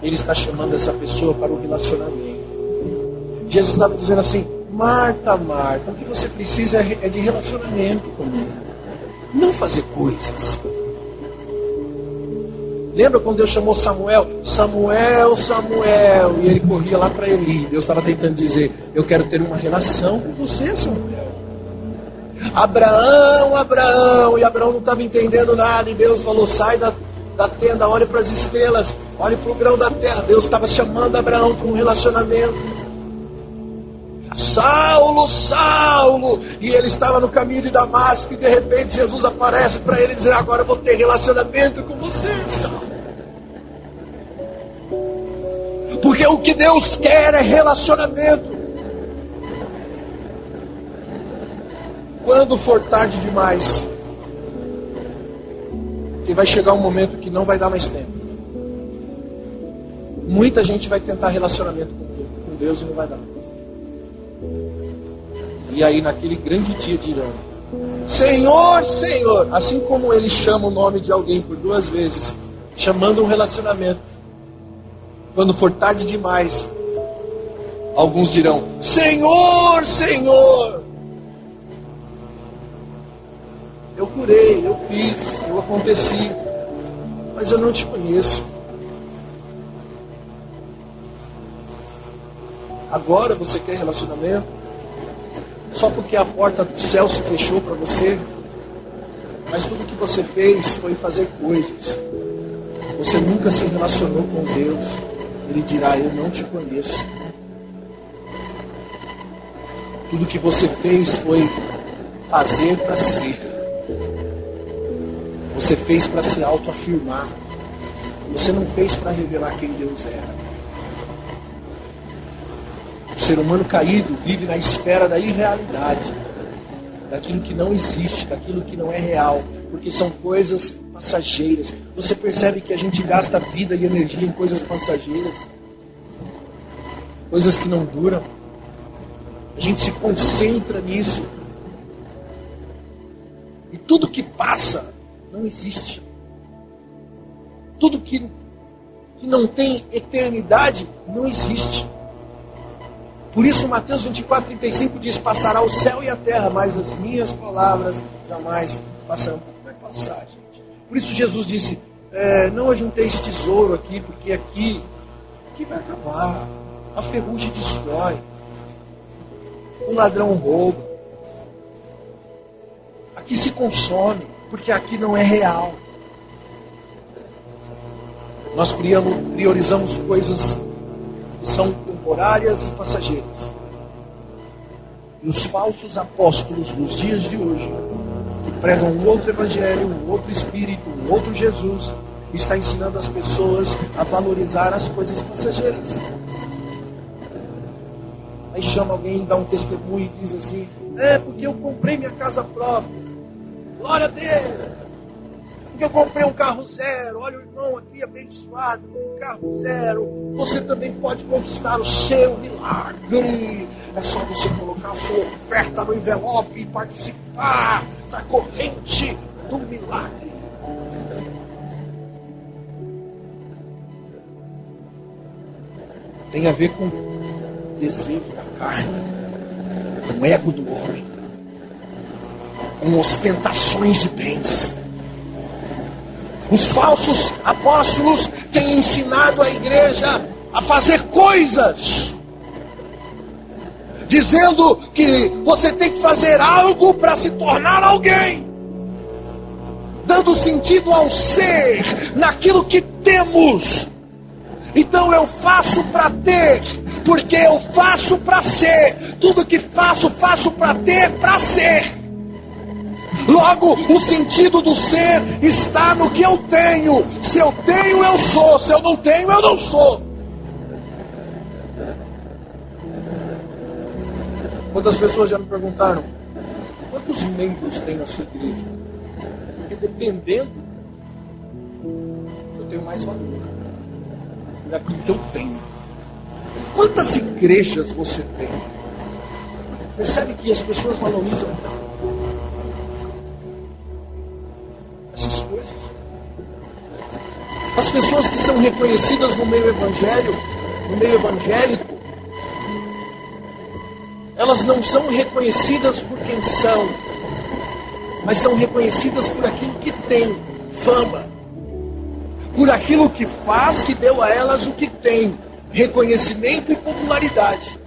Ele está chamando essa pessoa para o relacionamento. Jesus estava dizendo assim: Marta, Marta, o que você precisa é de relacionamento comigo, não fazer coisas. Lembra quando Deus chamou Samuel? Samuel, Samuel. E ele corria lá para Eli. Deus estava tentando dizer: eu quero ter uma relação com você, Samuel. Abraão, Abraão. E Abraão não estava entendendo nada. E Deus falou: sai da tenda, olhe para as estrelas, olhe para o grão da terra. Deus estava chamando Abraão para um relacionamento. Saulo, Saulo. E ele estava no caminho de Damasco. E de repente Jesus aparece para ele e diz: agora eu vou ter relacionamento com você, Saulo. Porque o que Deus quer é relacionamento. Quando for tarde demais, que vai chegar um momento que não vai dar mais tempo. Muita gente vai tentar relacionamento com Deus e não vai dar mais. E aí naquele grande dia dirão: Senhor, Senhor. Assim como ele chama o nome de alguém por 2 vezes, chamando um relacionamento, quando for tarde demais, alguns dirão: Senhor, Senhor. Eu curei, eu fiz, eu aconteci, mas eu não te conheço. Agora você quer relacionamento? Só porque a porta do céu se fechou para você? Mas tudo que você fez foi fazer coisas. Você nunca se relacionou com Deus. Ele dirá: eu não te conheço. Tudo que você fez foi fazer para ser. Você fez para se autoafirmar. Você não fez para revelar quem Deus era. O ser humano caído vive na esfera da irrealidade, daquilo que não existe, daquilo que não é real, porque são coisas passageiras. Você percebe que a gente gasta vida e energia em coisas passageiras, coisas que não duram. A gente se concentra nisso. E tudo que passa não existe. Tudo que não tem eternidade não existe. Por isso Mateus 24:35 diz: passará o céu e a terra, mas as minhas palavras jamais passarão. Como vai passar, gente? Por isso Jesus disse: não ajunteis tesouro aqui, porque aqui vai acabar. A ferrugem destrói, o ladrão rouba, aqui se consome, porque aqui não é real. Nós priorizamos coisas que são temporárias e passageiras. E os falsos apóstolos dos dias de hoje, que pregam um outro evangelho, um outro espírito, um outro Jesus, está ensinando as pessoas a valorizar as coisas passageiras. Aí chama alguém, dá um testemunho e diz assim: porque eu comprei minha casa própria. Glória a Deus! Porque eu comprei um carro zero. Olha o irmão aqui abençoado com um carro zero. Você também pode conquistar o seu milagre. É só você colocar a sua oferta no envelope e participar da corrente do milagre. Tem a ver com o desejo da carne, com o ego do homem, com ostentações de bens. Os falsos apóstolos têm ensinado a igreja a fazer coisas, dizendo que você tem que fazer algo para se tornar alguém, dando sentido ao ser, naquilo que temos. Então eu faço para ter, porque eu faço para ser. Tudo que faço para ter, para ser. Logo, o sentido do ser está no que eu tenho. Se eu tenho, eu sou. Se eu não tenho, eu não sou. Quantas pessoas já me perguntaram: quantos membros tem na sua igreja? Porque dependendo, eu tenho mais valor daquilo que eu tenho. Quantas igrejas você tem? Percebe que as pessoas valorizam essas coisas. As pessoas que são reconhecidas no meio evangélico, elas não são reconhecidas por quem são, mas são reconhecidas por aquilo que tem, fama, por aquilo que faz, que deu a elas o que tem, reconhecimento e popularidade.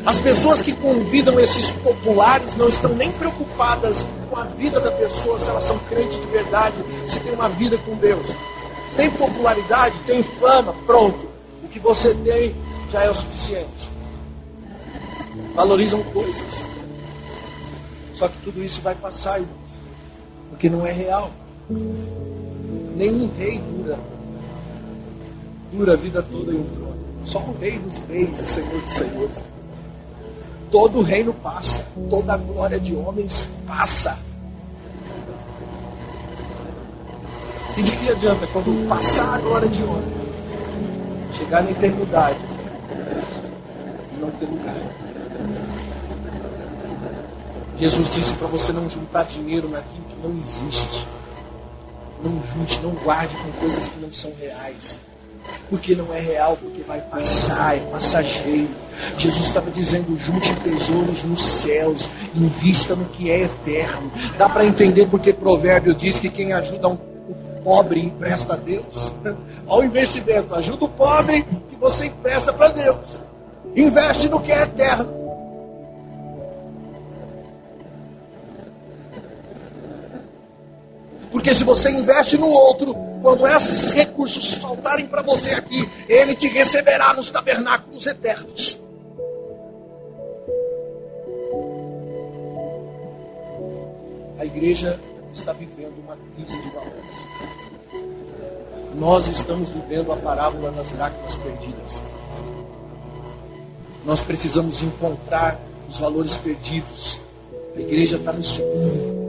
As pessoas que convidam esses populares não estão nem preocupadas com a vida da pessoa, se elas são crentes de verdade, se tem uma vida com Deus. Tem popularidade, tem fama, pronto. O que você tem já é o suficiente. Valorizam coisas. Só que tudo isso vai passar, irmãos, porque não é real. Nenhum rei dura a vida toda em um trono. Só o Rei dos Reis e Senhor dos Senhores. Todo o reino passa, toda a glória de homens passa. E de que adianta quando passar a glória de homens, chegar na eternidade e não ter lugar? Jesus disse para você não juntar dinheiro naquilo que não existe. Não junte, não guarde com coisas que não são reais. Porque não é real, porque vai passar, é passageiro. Jesus estava dizendo: junte tesouros nos céus, invista no que é eterno. Dá para entender porque provérbio diz que quem ajuda o pobre empresta a Deus. Olha o investimento, ajuda o pobre que você empresta para Deus. Investe no que é eterno. Porque se você investe no outro, quando esses recursos faltarem para você aqui, Ele te receberá nos tabernáculos eternos. A igreja está vivendo uma crise de valores. Nós estamos vivendo a parábola das dracmas perdidas. Nós precisamos encontrar os valores perdidos. A igreja está no escuro,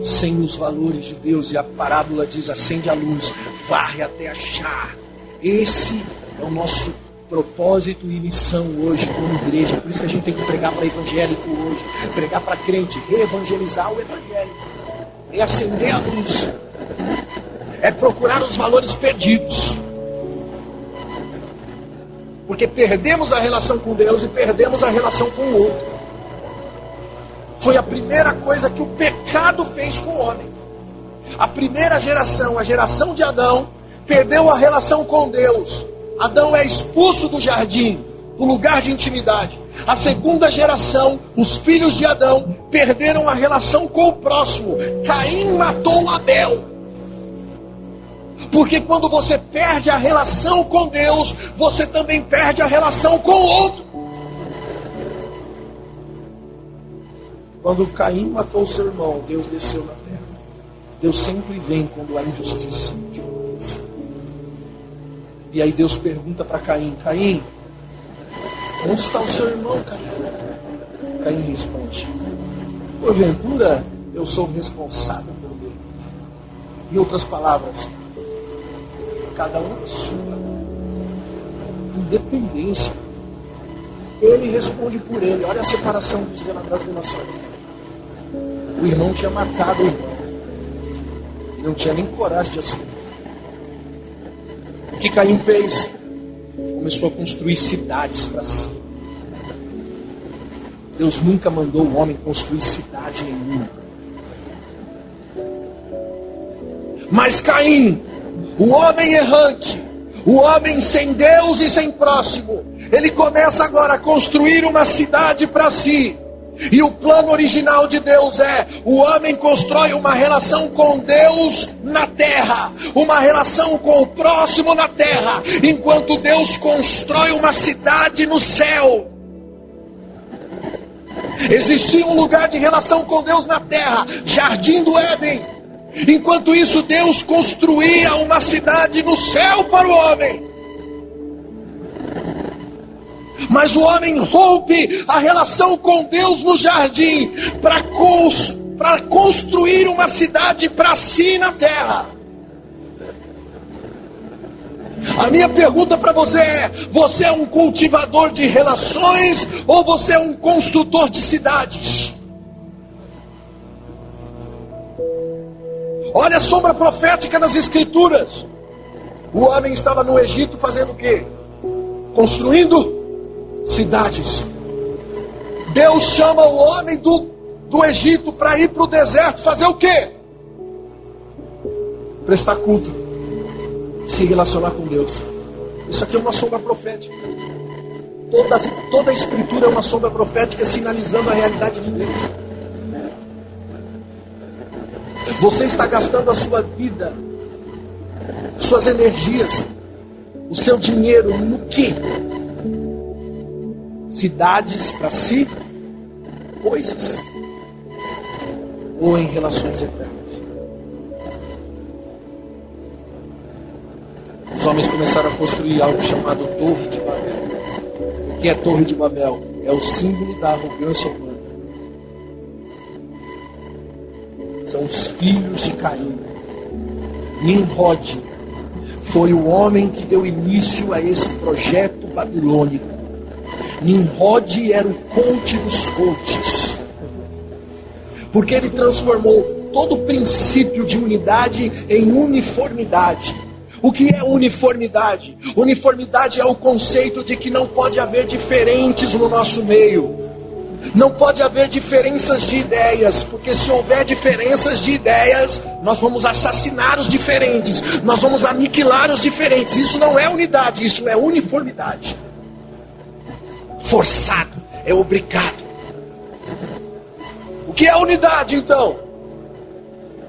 sem os valores de Deus, e a parábola diz: acende a luz, varre até achar. Esse é o nosso propósito e missão hoje como igreja. Por isso que a gente tem que pregar para evangélico hoje, pregar para crente, reevangelizar o evangélico, é acender a luz, é procurar os valores perdidos, porque perdemos a relação com Deus e perdemos a relação com o outro. Foi a primeira coisa que o pecado fez com o homem. A primeira geração, a geração de Adão, perdeu a relação com Deus. Adão é expulso do jardim, do lugar de intimidade. A segunda geração, os filhos de Adão, perderam a relação com o próximo. Caim matou Abel. Porque quando você perde a relação com Deus, você também perde a relação com o outro. Quando Caim matou o seu irmão, Deus desceu na terra. Deus sempre vem quando há injustiça. E aí Deus pergunta para Caim: Caim, onde está o seu irmão, Caim? Caim responde: porventura eu sou responsável por ele. Em outras palavras, cada um é sua. Independência. Ele responde por ele. Olha a separação das relações. O irmão tinha matado o irmão. E não tinha nem coragem de assumir. O que Caim fez? Começou a construir cidades para si. Deus nunca mandou o homem construir cidade nenhuma. Mas Caim, o homem errante, o homem sem Deus e sem próximo, ele começa agora a construir uma cidade para si. E o plano original de Deus é: o homem constrói uma relação com Deus na terra, uma relação com o próximo na terra, enquanto Deus constrói uma cidade no céu. Existia um lugar de relação com Deus na terra, Jardim do Éden. Enquanto isso, Deus construía uma cidade no céu para o homem. Mas o homem rompe a relação com Deus no jardim para construir uma cidade para si na terra. A minha pergunta para você é um cultivador de relações ou você é um construtor de cidades? Olha a sombra profética nas Escrituras. O homem estava no Egito fazendo o quê? Construindo cidades. Deus chama o homem do Egito para ir para o deserto fazer o quê? Prestar culto, se relacionar com Deus. Isso aqui é uma sombra profética. Toda a Escritura é uma sombra profética sinalizando a realidade de Deus. Você está gastando a sua vida, suas energias, o seu dinheiro no quê? Cidades para si, coisas, ou em relações eternas? Os homens começaram a construir algo chamado Torre de Babel. O que é Torre de Babel? É o símbolo da arrogância humana. São os filhos de Caim. Nimrod foi o homem que deu início a esse projeto babilônico. Nimrod era o conte dos contes, porque ele transformou todo o princípio de unidade em uniformidade. O que é uniformidade? Uniformidade é o conceito de que não pode haver diferentes no nosso meio. Não pode haver diferenças de ideias, porque se houver diferenças de ideias, nós vamos assassinar os diferentes, nós vamos aniquilar os diferentes. Isso não é unidade, isso é uniformidade. Forçado, é obrigado. O que é unidade então?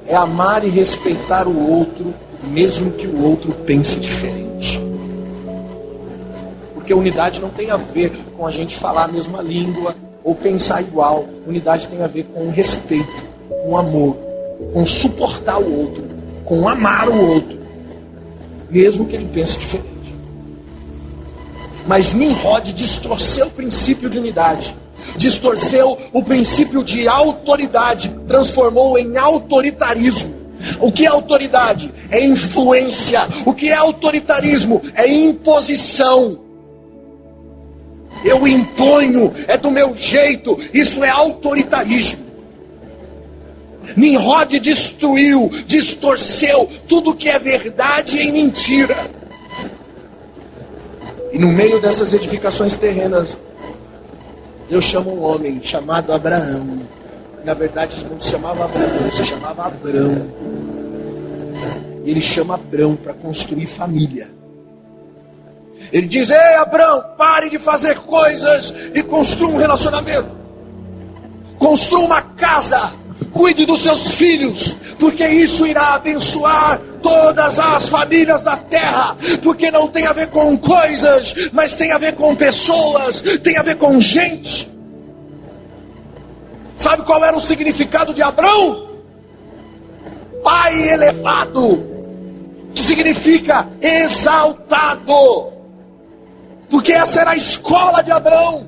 É amar e respeitar o outro, mesmo que o outro pense diferente. Porque unidade não tem a ver com a gente falar a mesma língua ou pensar igual. Unidade tem a ver com respeito, com amor, com suportar o outro, com amar o outro, mesmo que ele pense diferente. Mas Nimrod distorceu o princípio de unidade, distorceu o princípio de autoridade, transformou em autoritarismo. O que é autoridade? É influência. O que é autoritarismo? É imposição. Eu imponho, é do meu jeito. Isso é autoritarismo. Nimrod destruiu, distorceu tudo que é verdade em mentira. E no meio dessas edificações terrenas, Deus chama um homem chamado Abraão. Na verdade não se chamava Abraão, se chamava Abrão. E ele chama Abrão para construir família. Ele diz: ei Abrão, pare de fazer coisas e construa um relacionamento. Construa uma casa, cuide dos seus filhos, porque isso irá abençoar todas as famílias da terra. Porque não tem a ver com coisas, mas tem a ver com pessoas, tem a ver com gente. Sabe qual era o significado de Abrão? Pai elevado, que significa exaltado. Porque essa era a escola de Abrão.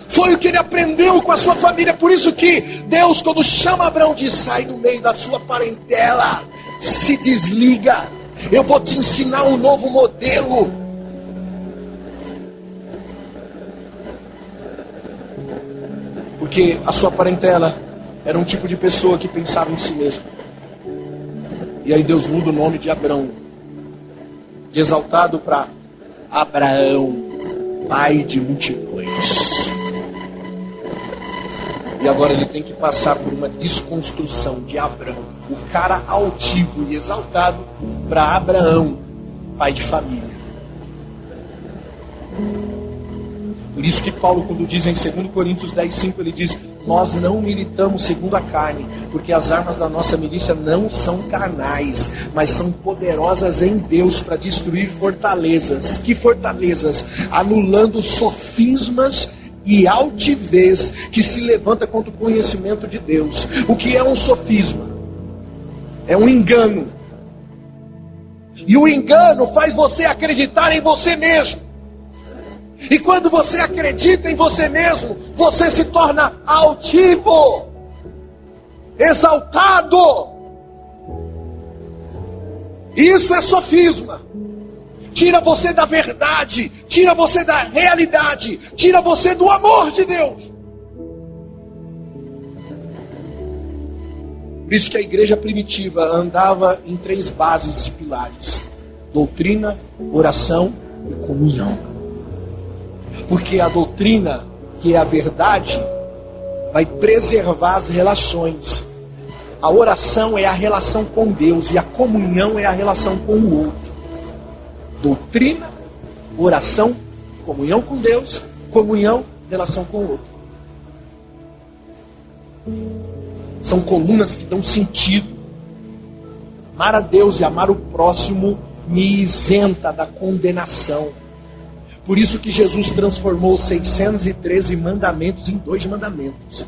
Foi o que ele aprendeu com a sua família. Por isso que Deus, quando chama Abrão, diz: sai do meio da sua parentela, se desliga, eu vou te ensinar um novo modelo. Porque a sua parentela era um tipo de pessoa que pensava em si mesmo. E aí Deus muda o nome de Abrão, de exaltado, para Abraão, pai de multidões. E agora ele tem que passar por uma desconstrução de Abrão, o cara altivo e exaltado, para Abraão, pai de família. Por isso que Paulo, quando diz em 2 Coríntios 10:5, ele diz: nós não militamos segundo a carne, porque as armas da nossa milícia não são carnais, mas são poderosas em Deus para destruir fortalezas. Que fortalezas? Anulando sofismas e altivez que se levanta contra o conhecimento de Deus. O que é um sofisma? É um engano. E o engano faz você acreditar em você mesmo. E quando você acredita em você mesmo, você se torna altivo, exaltado. Isso é sofisma. Tira você da verdade, tira você da realidade, tira você do amor de Deus. Por isso que a igreja primitiva andava em 3 bases de pilares: doutrina, oração e comunhão. Porque a doutrina, que é a verdade, vai preservar as relações. A oração é a relação com Deus e a comunhão é a relação com o outro. Doutrina, oração, comunhão com Deus, comunhão, relação com o outro. São colunas que dão sentido. Amar a Deus e amar o próximo me isenta da condenação. Por isso que Jesus transformou os 613 mandamentos em 2 mandamentos.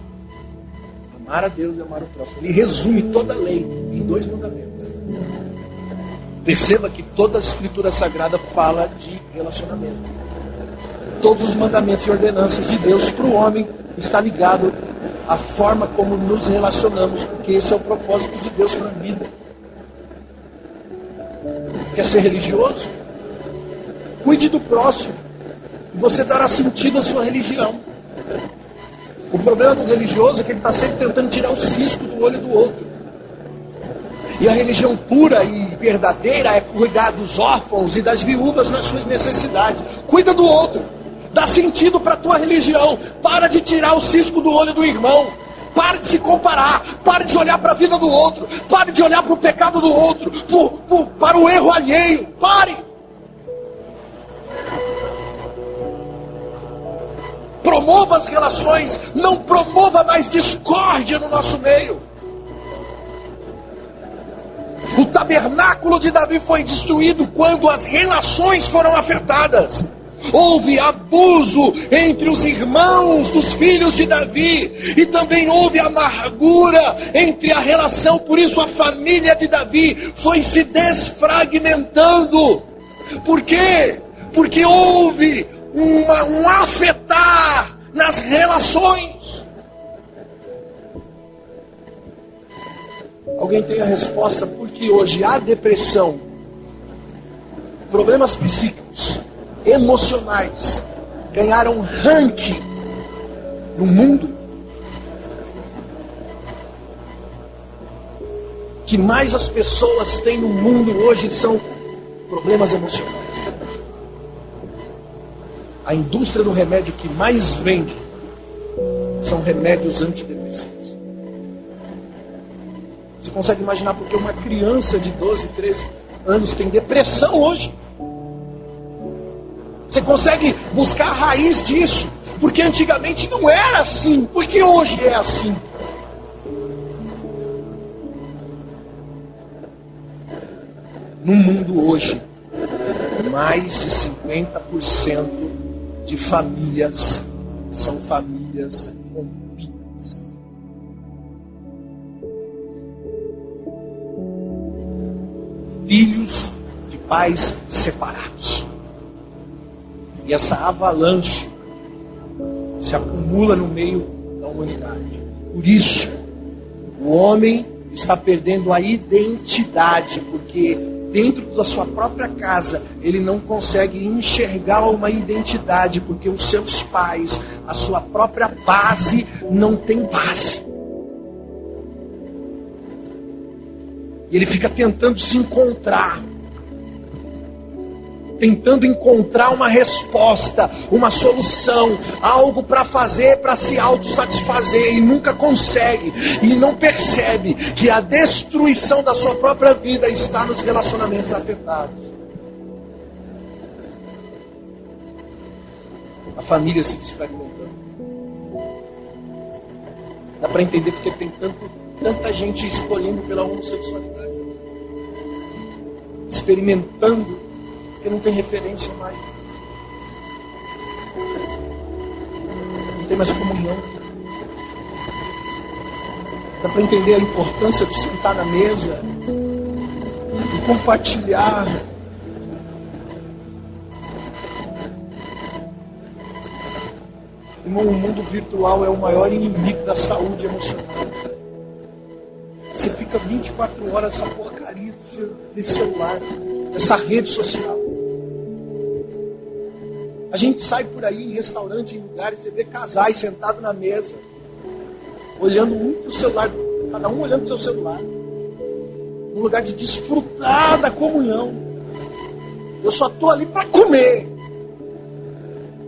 Amar a Deus e amar o próximo. Ele resume toda a lei em 2 mandamentos. Perceba que toda a Escritura Sagrada fala de relacionamento. Todos os mandamentos e ordenanças de Deus para o homem está ligado à forma como nos relacionamos, porque esse é o propósito de Deus para a vida. Quer ser religioso? Cuide do próximo. E você dará sentido à sua religião. O problema do religioso é que ele está sempre tentando tirar o cisco do olho do outro. E a religião pura e verdadeira é cuidar dos órfãos e das viúvas nas suas necessidades. Cuida do outro. Dá sentido para a tua religião. Para de tirar o cisco do olho do irmão. Pare de se comparar. Pare de olhar para a vida do outro. Pare de olhar para o pecado do outro. Para o erro alheio. Pare. Promova as relações. Não promova mais discórdia no nosso meio. O tabernáculo de Davi foi destruído quando as relações foram afetadas. Houve abuso entre os irmãos dos filhos de Davi. E também houve amargura entre a relação. Por isso a família de Davi foi se desfragmentando. Por quê? Porque houve um afetar nas relações. Alguém tem a resposta por que hoje há depressão, problemas psíquicos, emocionais, ganharam ranking no mundo? O que mais as pessoas têm no mundo hoje são problemas emocionais. A indústria do remédio que mais vende são remédios antidepressivos. Você consegue imaginar porque uma criança de 12, 13 anos tem depressão hoje? Você consegue buscar a raiz disso? Porque antigamente não era assim. Porque hoje é assim? No mundo hoje, mais de 50% de famílias são famílias rompidas. Filhos de pais separados. E essa avalanche se acumula no meio da humanidade. Por isso, o homem está perdendo a identidade, porque dentro da sua própria casa, ele não consegue enxergar uma identidade, porque os seus pais, a sua própria base, não tem base. E ele fica tentando se encontrar, tentando encontrar uma resposta, uma solução, algo para fazer, para se autossatisfazer, e nunca consegue, e não percebe que a destruição da sua própria vida está nos relacionamentos afetados. A família se desfragmentando. Dá para entender porque tem tanta gente escolhendo pela homossexualidade, experimentando, porque não tem referência mais, não tem mais comunhão. Dá para entender a importância de sentar na mesa e compartilhar. Irmão, o mundo virtual é o maior inimigo da saúde emocional. Você fica 24 horas nessa porcaria desse celular, dessa rede social. A gente sai por aí em restaurante, em lugares, você vê casais sentados na mesa, olhando um para o celular, cada um olhando para o seu celular, no lugar de desfrutar da comunhão. Eu só estou ali para comer.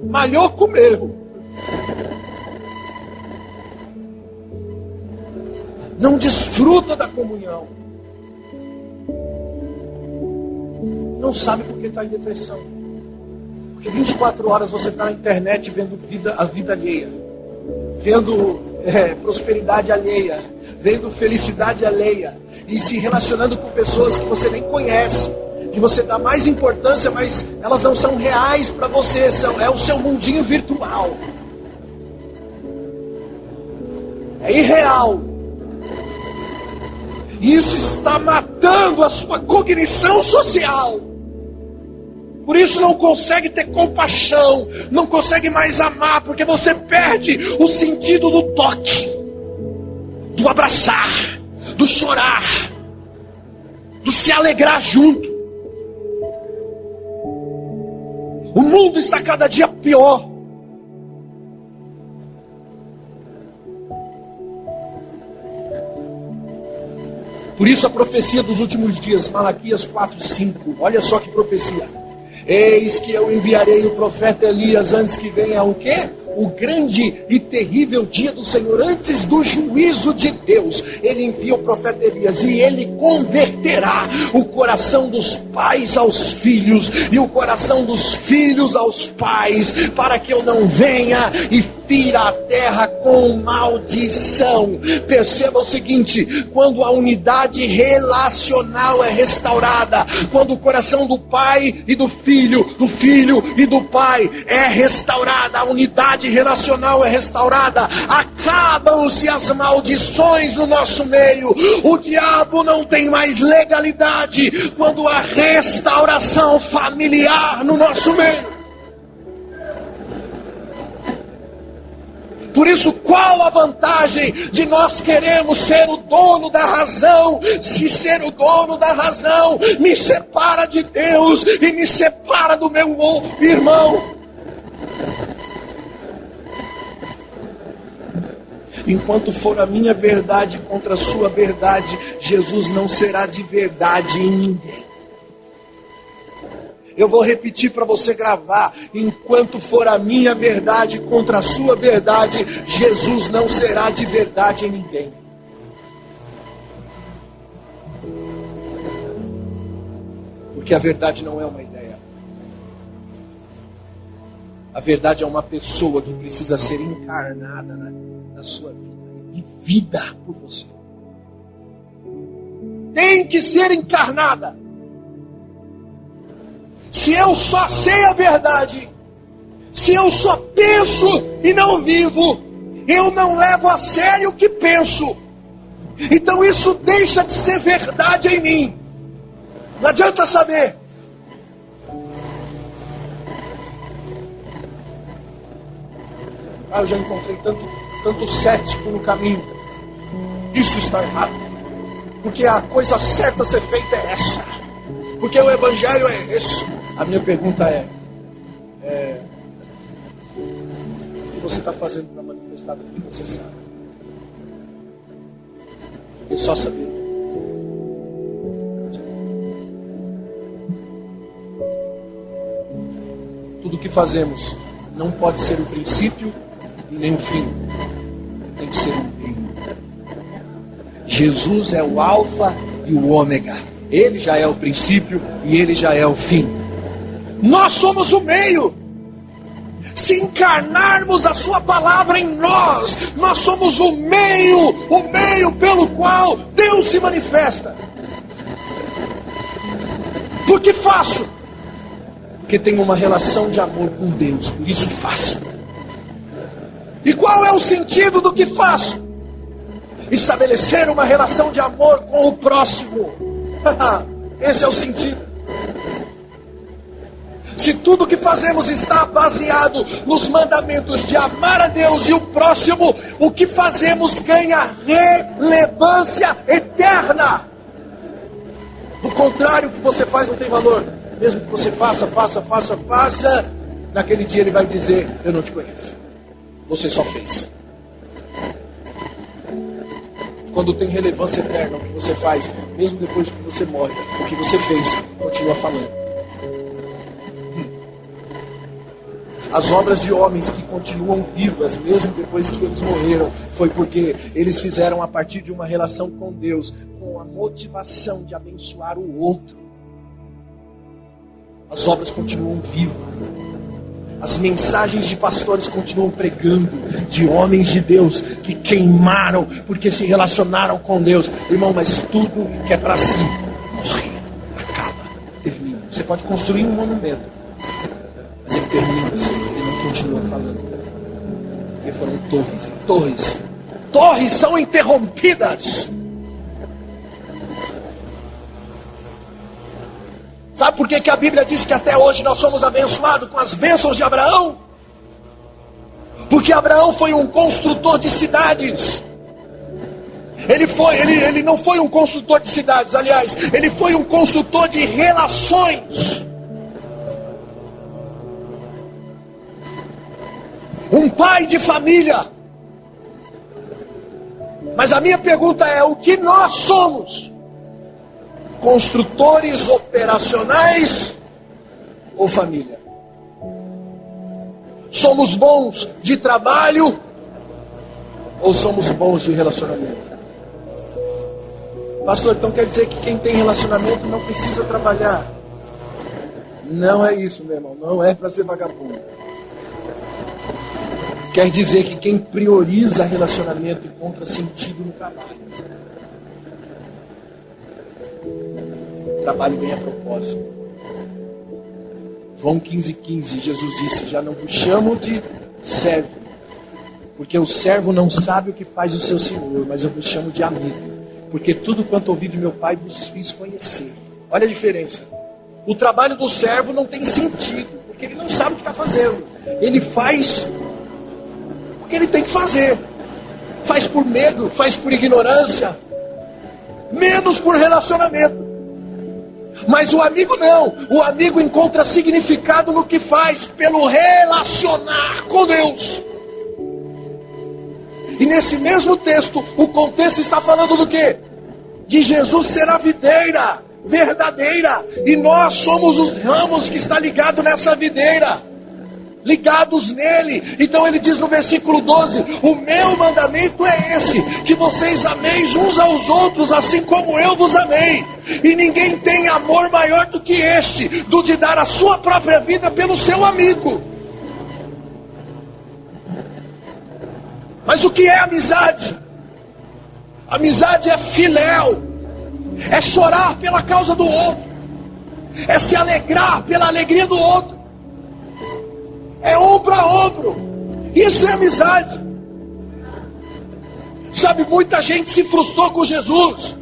Malhou, comeu. Não desfruta da comunhão. Não sabe por que está em depressão. Porque 24 horas você está na internet vendo a vida alheia, vendo prosperidade alheia, vendo felicidade alheia, e se relacionando com pessoas que você nem conhece, que você dá mais importância, mas elas não são reais para você, é o seu mundinho virtual. É irreal. Isso está matando a sua cognição social. Por isso não consegue ter compaixão, não consegue mais amar, porque você perde o sentido do toque, do abraçar, do chorar, do se alegrar junto. O mundo está cada dia pior. Por isso a profecia dos últimos dias, Malaquias 4:5, olha só que profecia. Eis que eu enviarei o profeta Elias antes que venha o quê? O grande e terrível dia do Senhor, antes do juízo de Deus. Ele envia o profeta Elias e ele converterá o coração dos pais aos filhos e o coração dos filhos aos pais, para que eu não venha e fira a terra com maldição. Perceba o seguinte: quando a unidade relacional é restaurada, quando o coração do pai e do filho e do pai é restaurada, a unidade relacional é restaurada, acabam-se as maldições no nosso meio. O diabo não tem mais legalidade quando há restauração familiar no nosso meio. Por isso, qual a vantagem de nós queremos ser o dono da razão, se ser o dono da razão me separa de Deus e me separa do meu irmão? Enquanto for a minha verdade contra a sua verdade, Jesus não será de verdade em ninguém. Eu vou repetir para você gravar. Enquanto for a minha verdade contra a sua verdade, Jesus não será de verdade em ninguém. Porque a verdade não é uma ideia. A verdade é uma pessoa que precisa ser encarnada na sua vida, vivida por você. Tem que ser encarnada. Se eu só sei a verdade, se eu só penso e não vivo, eu não levo a sério o que penso. Então isso deixa de ser verdade em mim. Não adianta saber. Eu já encontrei tanto cético no caminho. Isso está errado. Porque a coisa certa a ser feita é essa. Porque o evangelho é esse. A minha pergunta é o que você está fazendo para manifestar o que você sabe? Porque só saber. tudo que fazemos não pode ser o princípio e nem o fim. Tem que ser o meio. Jesus é o alfa e o ômega. Ele já é o princípio e ele já é o fim. Nós somos o meio. Se encarnarmos a sua palavra em nós, nós somos o meio pelo qual Deus se manifesta. Por que faço? Porque tenho uma relação de amor com Deus, por isso faço. E qual é o sentido do que faço? Estabelecer uma relação de amor com o próximo. Esse é o sentido. Se tudo que fazemos está baseado nos mandamentos de amar a Deus e o próximo, o que fazemos ganha relevância eterna. Do contrário, o que você faz não tem valor. Mesmo que você faça, naquele dia ele vai dizer: eu não te conheço. Você só fez. Quando tem relevância eterna o que você faz, mesmo depois que você morre, o que você fez continua falando. As obras de homens que continuam vivas, mesmo depois que eles morreram, foi porque eles fizeram a partir de uma relação com Deus, com a motivação de abençoar o outro. As obras continuam vivas. As mensagens de pastores continuam pregando, de homens de Deus que queimaram porque se relacionaram com Deus. Irmão, mas tudo que é para si morre, acaba, termina. Você pode construir um monumento, mas ele termina, ele não continua falando. Porque foram torres são interrompidas. Sabe por que a Bíblia diz que até hoje nós somos abençoados com as bênçãos de Abraão? Porque Abraão foi um construtor de cidades. Ele não foi um construtor de cidades, aliás, ele foi um construtor de relações. Um pai de família. Mas a minha pergunta é: o que nós somos? Construtores operacionais ou família? Somos bons de trabalho ou somos bons de relacionamento? Pastor, então quer dizer que quem tem relacionamento não precisa trabalhar? Não é isso, meu irmão. Não é para ser vagabundo. Quer dizer que quem prioriza relacionamento encontra sentido no trabalho. O trabalho ganha propósito. João 15,15, Jesus disse: já não vos chamo de servo, porque o servo não sabe o que faz o seu senhor, mas eu vos chamo de amigo, porque tudo quanto ouvi de meu Pai vos fiz conhecer. Olha a diferença. O trabalho do servo não tem sentido, porque ele não sabe o que está fazendo. Ele faz o que ele tem que fazer. Faz por medo, faz por ignorância, menos por relacionamento. Mas o amigo não. O amigo encontra significado no que faz, pelo relacionar com Deus. E nesse mesmo texto, o contexto está falando do quê? De Jesus ser a videira verdadeira, e nós somos os ramos que está ligado nessa videira, ligados nele. Então ele diz no versículo 12: o meu mandamento é esse, que vocês ameis uns aos outros, assim como eu vos amei. E ninguém tem amor maior do que este, do de dar a sua própria vida pelo seu amigo. Mas o que é amizade? Amizade é filéu, é chorar pela causa do outro, é se alegrar pela alegria do outro, é ombro a ombro. Isso é amizade. Sabe, muita gente se frustrou com Jesus,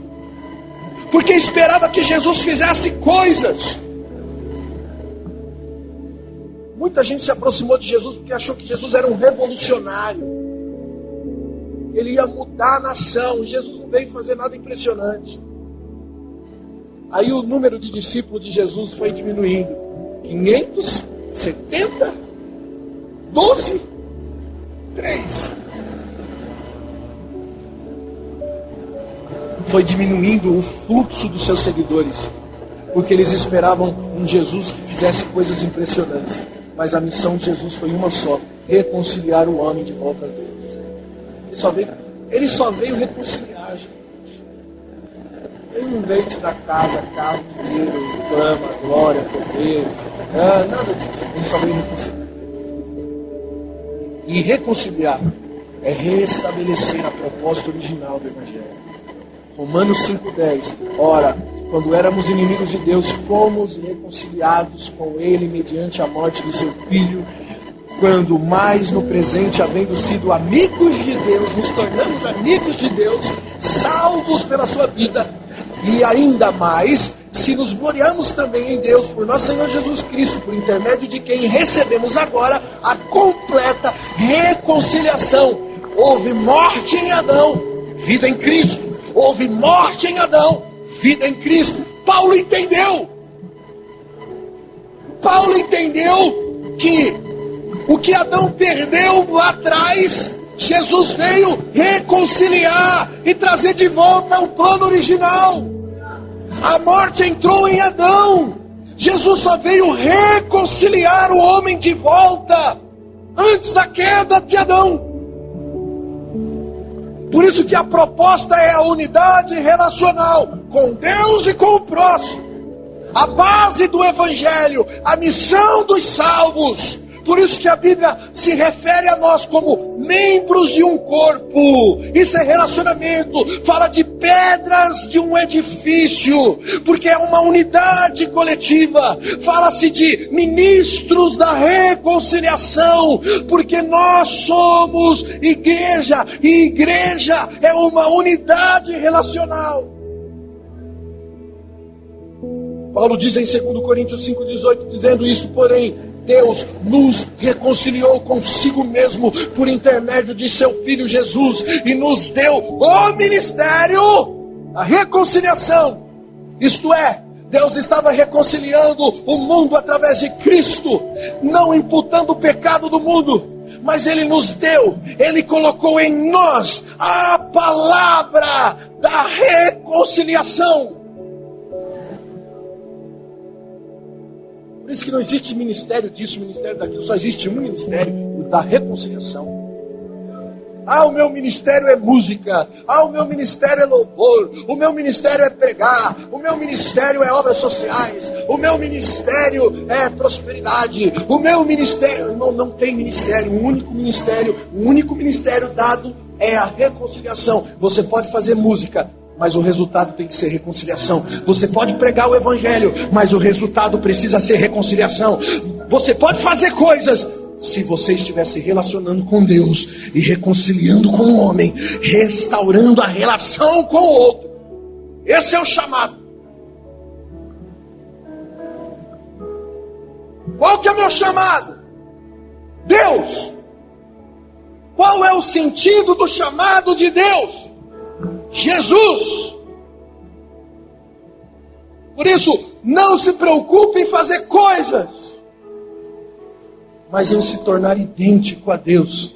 porque esperava que Jesus fizesse coisas. Muita gente se aproximou de Jesus porque achou que Jesus era um revolucionário. Ele ia mudar a nação. Jesus não veio fazer nada impressionante. Aí o número de discípulos de Jesus foi diminuindo. 570, 12, 3. Foi diminuindo o fluxo dos seus seguidores, porque eles esperavam um Jesus que fizesse coisas impressionantes. Mas a missão de Jesus foi uma só: reconciliar o homem de volta a Deus. Ele só veio reconciliar, gente. Ele não veio te dar casa, carro, dinheiro, fama, glória, poder, nada disso. Ele só veio reconciliar. E reconciliar é restabelecer a proposta original do Evangelho. Romanos 5,10. Ora, quando éramos inimigos de Deus, fomos reconciliados com Ele mediante a morte de seu Filho. Quando mais no presente, havendo sido amigos de Deus, nos tornamos amigos de Deus, salvos pela sua vida. E ainda mais, se nos gloriamos também em Deus, por nosso Senhor Jesus Cristo, por intermédio de quem recebemos agora a completa reconciliação. Houve morte em Adão, vida em Cristo. Houve morte em Adão, vida em Cristo. Paulo entendeu que o que Adão perdeu lá atrás, Jesus veio reconciliar e trazer de volta ao plano original. A morte entrou em Adão. Jesus só veio reconciliar o homem de volta antes da queda de Adão. Por isso que a proposta é a unidade relacional com Deus e com o próximo. A base do Evangelho, a missão dos salvos. Por isso que a Bíblia se refere a nós como membros de um corpo. Isso é relacionamento. Fala de pedras de um edifício, porque é uma unidade coletiva. Fala-se de ministros da reconciliação, porque nós somos igreja, e igreja é uma unidade relacional. Paulo diz em 2 Coríntios 5,18, dizendo isto: porém, Deus nos reconciliou consigo mesmo por intermédio de seu Filho Jesus e nos deu o ministério da reconciliação. Isto é, Deus estava reconciliando o mundo através de Cristo, não imputando o pecado do mundo, mas Ele nos deu, Ele colocou em nós a palavra da reconciliação. Por isso que não existe ministério disso, ministério daquilo, só existe um ministério, o da reconciliação. O meu ministério é música, o meu ministério é louvor, o meu ministério é pregar, o meu ministério é obras sociais, o meu ministério é prosperidade, o meu ministério... Irmão, não tem ministério, o único ministério dado é a reconciliação. Você pode fazer música, mas o resultado tem que ser reconciliação. Você pode pregar o Evangelho, mas o resultado precisa ser reconciliação. Você pode fazer coisas, se você estiver se relacionando com Deus e reconciliando com o homem, restaurando a relação com o outro. Esse é o chamado. Qual que é o meu chamado? Deus. Qual é o sentido do chamado de Deus? Jesus. Por isso, não se preocupe em fazer coisas, mas em se tornar idêntico a Deus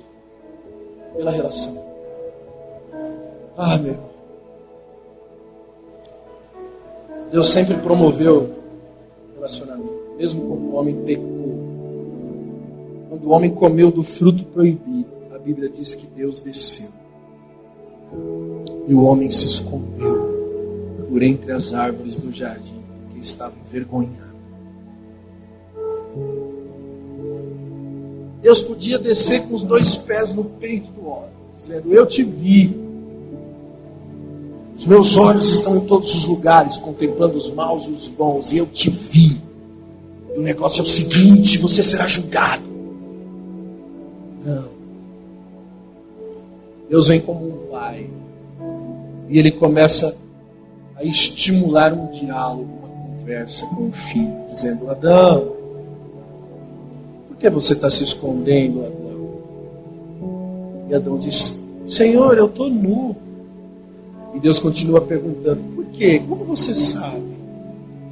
pela relação. Meu irmão, Deus sempre promoveu relacionamento, mesmo quando o homem pecou. Quando o homem comeu do fruto proibido, a Bíblia diz que Deus desceu e o homem se escondeu por entre as árvores do jardim, porque estava envergonhado. Deus podia descer com os 2 pés no peito do homem, dizendo: eu te vi, os meus olhos estão em todos os lugares, contemplando os maus e os bons, e eu te vi. E o negócio é o seguinte: você será julgado. Não. Deus vem como um pai, e Ele começa a estimular um diálogo, uma conversa com o filho, dizendo: Adão, por que você está se escondendo, Adão? E Adão diz: Senhor, eu estou nu. E Deus continua perguntando: por quê? Como você sabe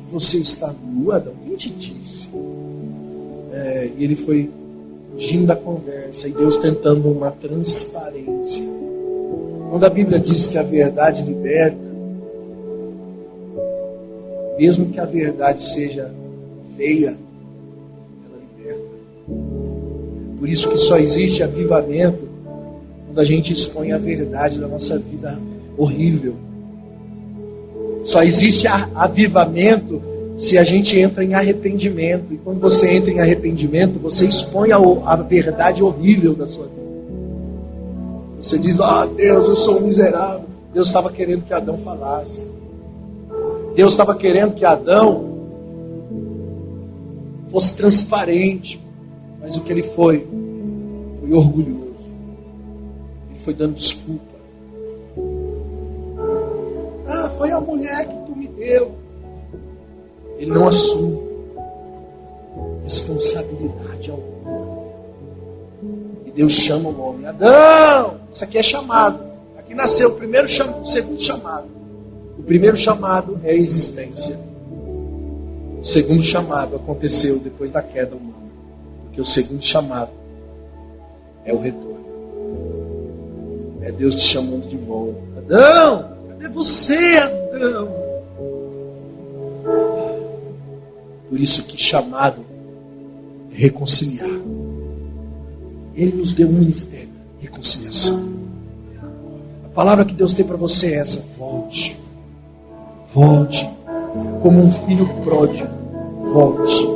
que você está nu, Adão? Quem te disse? E ele foi fugindo da conversa, e Deus tentando uma transparência. Quando a Bíblia diz que a verdade liberta, mesmo que a verdade seja feia, ela liberta. Por isso que só existe avivamento quando a gente expõe a verdade da nossa vida horrível. Só existe avivamento se a gente entra em arrependimento. E quando você entra em arrependimento, você expõe a verdade horrível da sua vida. Você diz: Deus, eu sou um miserável. Deus estava querendo que Adão falasse. Deus estava querendo que Adão fosse transparente. Mas o que ele foi orgulhoso. Ele foi dando desculpa. Foi a mulher que tu me deu. Ele não assume responsabilidade alguma. E Deus chama o homem: Adão! Isso aqui é chamado. Aqui nasceu o segundo chamado. O primeiro chamado é a existência. O segundo chamado aconteceu depois da queda humana. Porque o segundo chamado é o retorno. É Deus te chamando de volta. Adão! Cadê você, Adão? Por isso que chamado é reconciliar. Ele nos deu um ministério, reconciliação. A palavra que Deus tem para você é essa: volte. Volte. Como um filho pródigo, volte.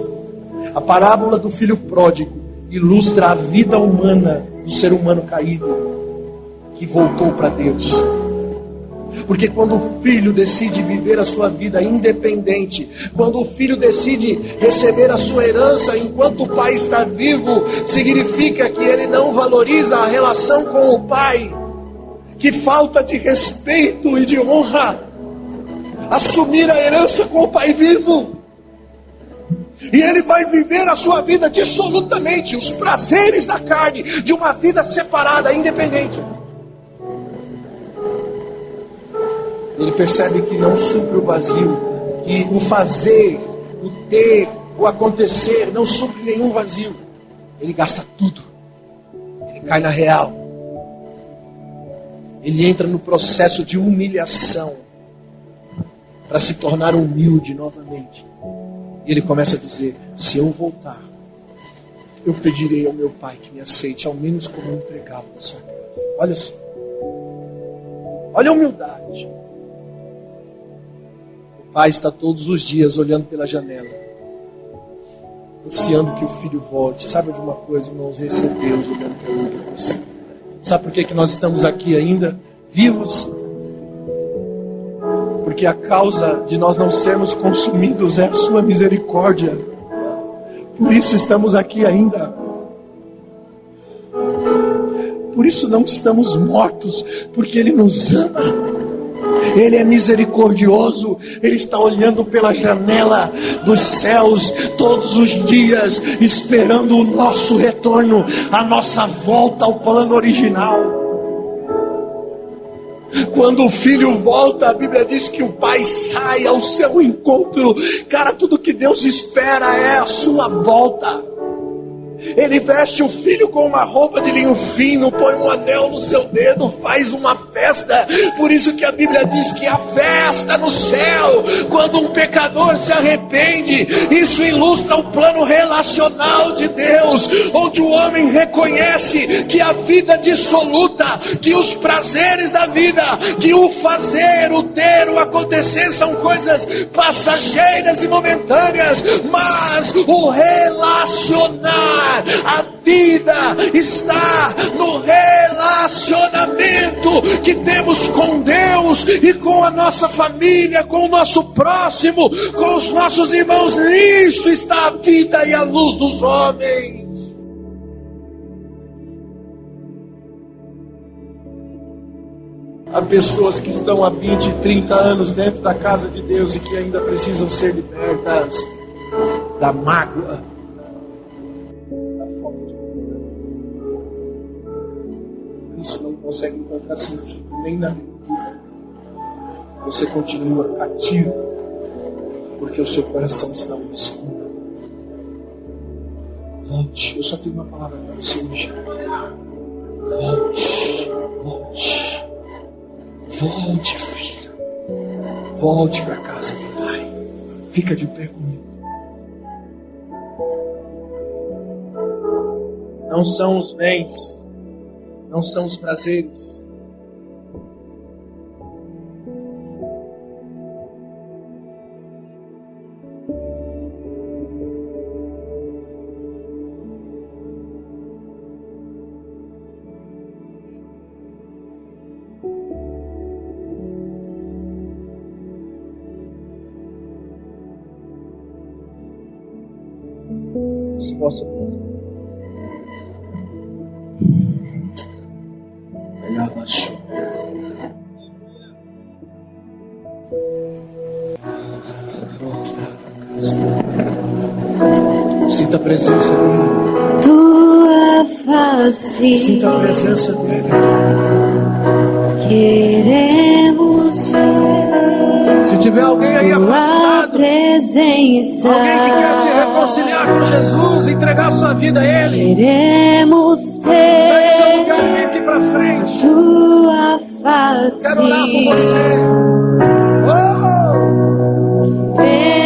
A parábola do filho pródigo ilustra a vida humana do ser humano caído que voltou para Deus. Porque quando o filho decide viver a sua vida independente, quando o filho decide receber a sua herança enquanto o pai está vivo, significa que ele não valoriza a relação com o pai, que falta de respeito e de honra assumir a herança com o pai vivo. E ele vai viver a sua vida dissolutamente, os prazeres da carne, de uma vida separada, independente. Ele percebe que não supre o vazio, que o fazer, o ter, o acontecer não supre nenhum vazio. Ele gasta tudo. Ele cai na real. Ele entra no processo de humilhação para se tornar humilde novamente. E ele começa a dizer: se eu voltar, eu pedirei ao meu pai que me aceite, ao menos como um empregado da sua casa. Olha só. Olha a humildade. O pai está todos os dias olhando pela janela, ansiando que o filho volte. Sabe de uma coisa, irmãos? Esse é Deus olhando para mim e para você. Sabe por que nós estamos aqui ainda vivos? Porque a causa de nós não sermos consumidos é a sua misericórdia. Por isso estamos aqui ainda. Por isso não estamos mortos, porque Ele nos ama. Ele é misericordioso. Ele está olhando pela janela dos céus todos os dias, esperando o nosso retorno, a nossa volta ao plano original. Quando o filho volta, a Bíblia diz que o pai sai ao seu encontro. Cara, tudo que Deus espera é a sua volta. Ele veste o filho com uma roupa de linho fino, põe um anel no seu dedo, faz uma festa. Por isso que a Bíblia diz que a festa no céu, quando um pecador se arrepende, isso ilustra o plano relacional de Deus, onde o homem reconhece que a vida dissoluta, que os prazeres da vida, que o fazer, o ter, o acontecer são coisas passageiras e momentâneas, mas o relacionar, a vida está no relacionamento que temos com Deus e com a nossa família, com o nosso próximo, com os nossos irmãos. Nisto está a vida e a luz dos homens. Há pessoas que estão há 20, 30 anos dentro da casa de Deus e que ainda precisam ser libertas da mágoa, isso não consegue encontrar sentido nem na vida. Você continua cativo porque o seu coração está obscuro. Volte. Eu só tenho uma palavra para você hoje. Volte. Volte. Volte, filho. Volte para casa do pai. Fica de pé comigo. não são os bens, não são os prazeres. Possa fazer. Sinta a presença dele. Tua face. Sinta a presença dele. Queremos ver. Se tiver alguém aí afastado, presença. Alguém que quer se reconciliar com Jesus, entregar sua vida a Ele, queremos ter. sai do seu lugar e vem aqui para frente. Tua face. Quero orar por você. Oh!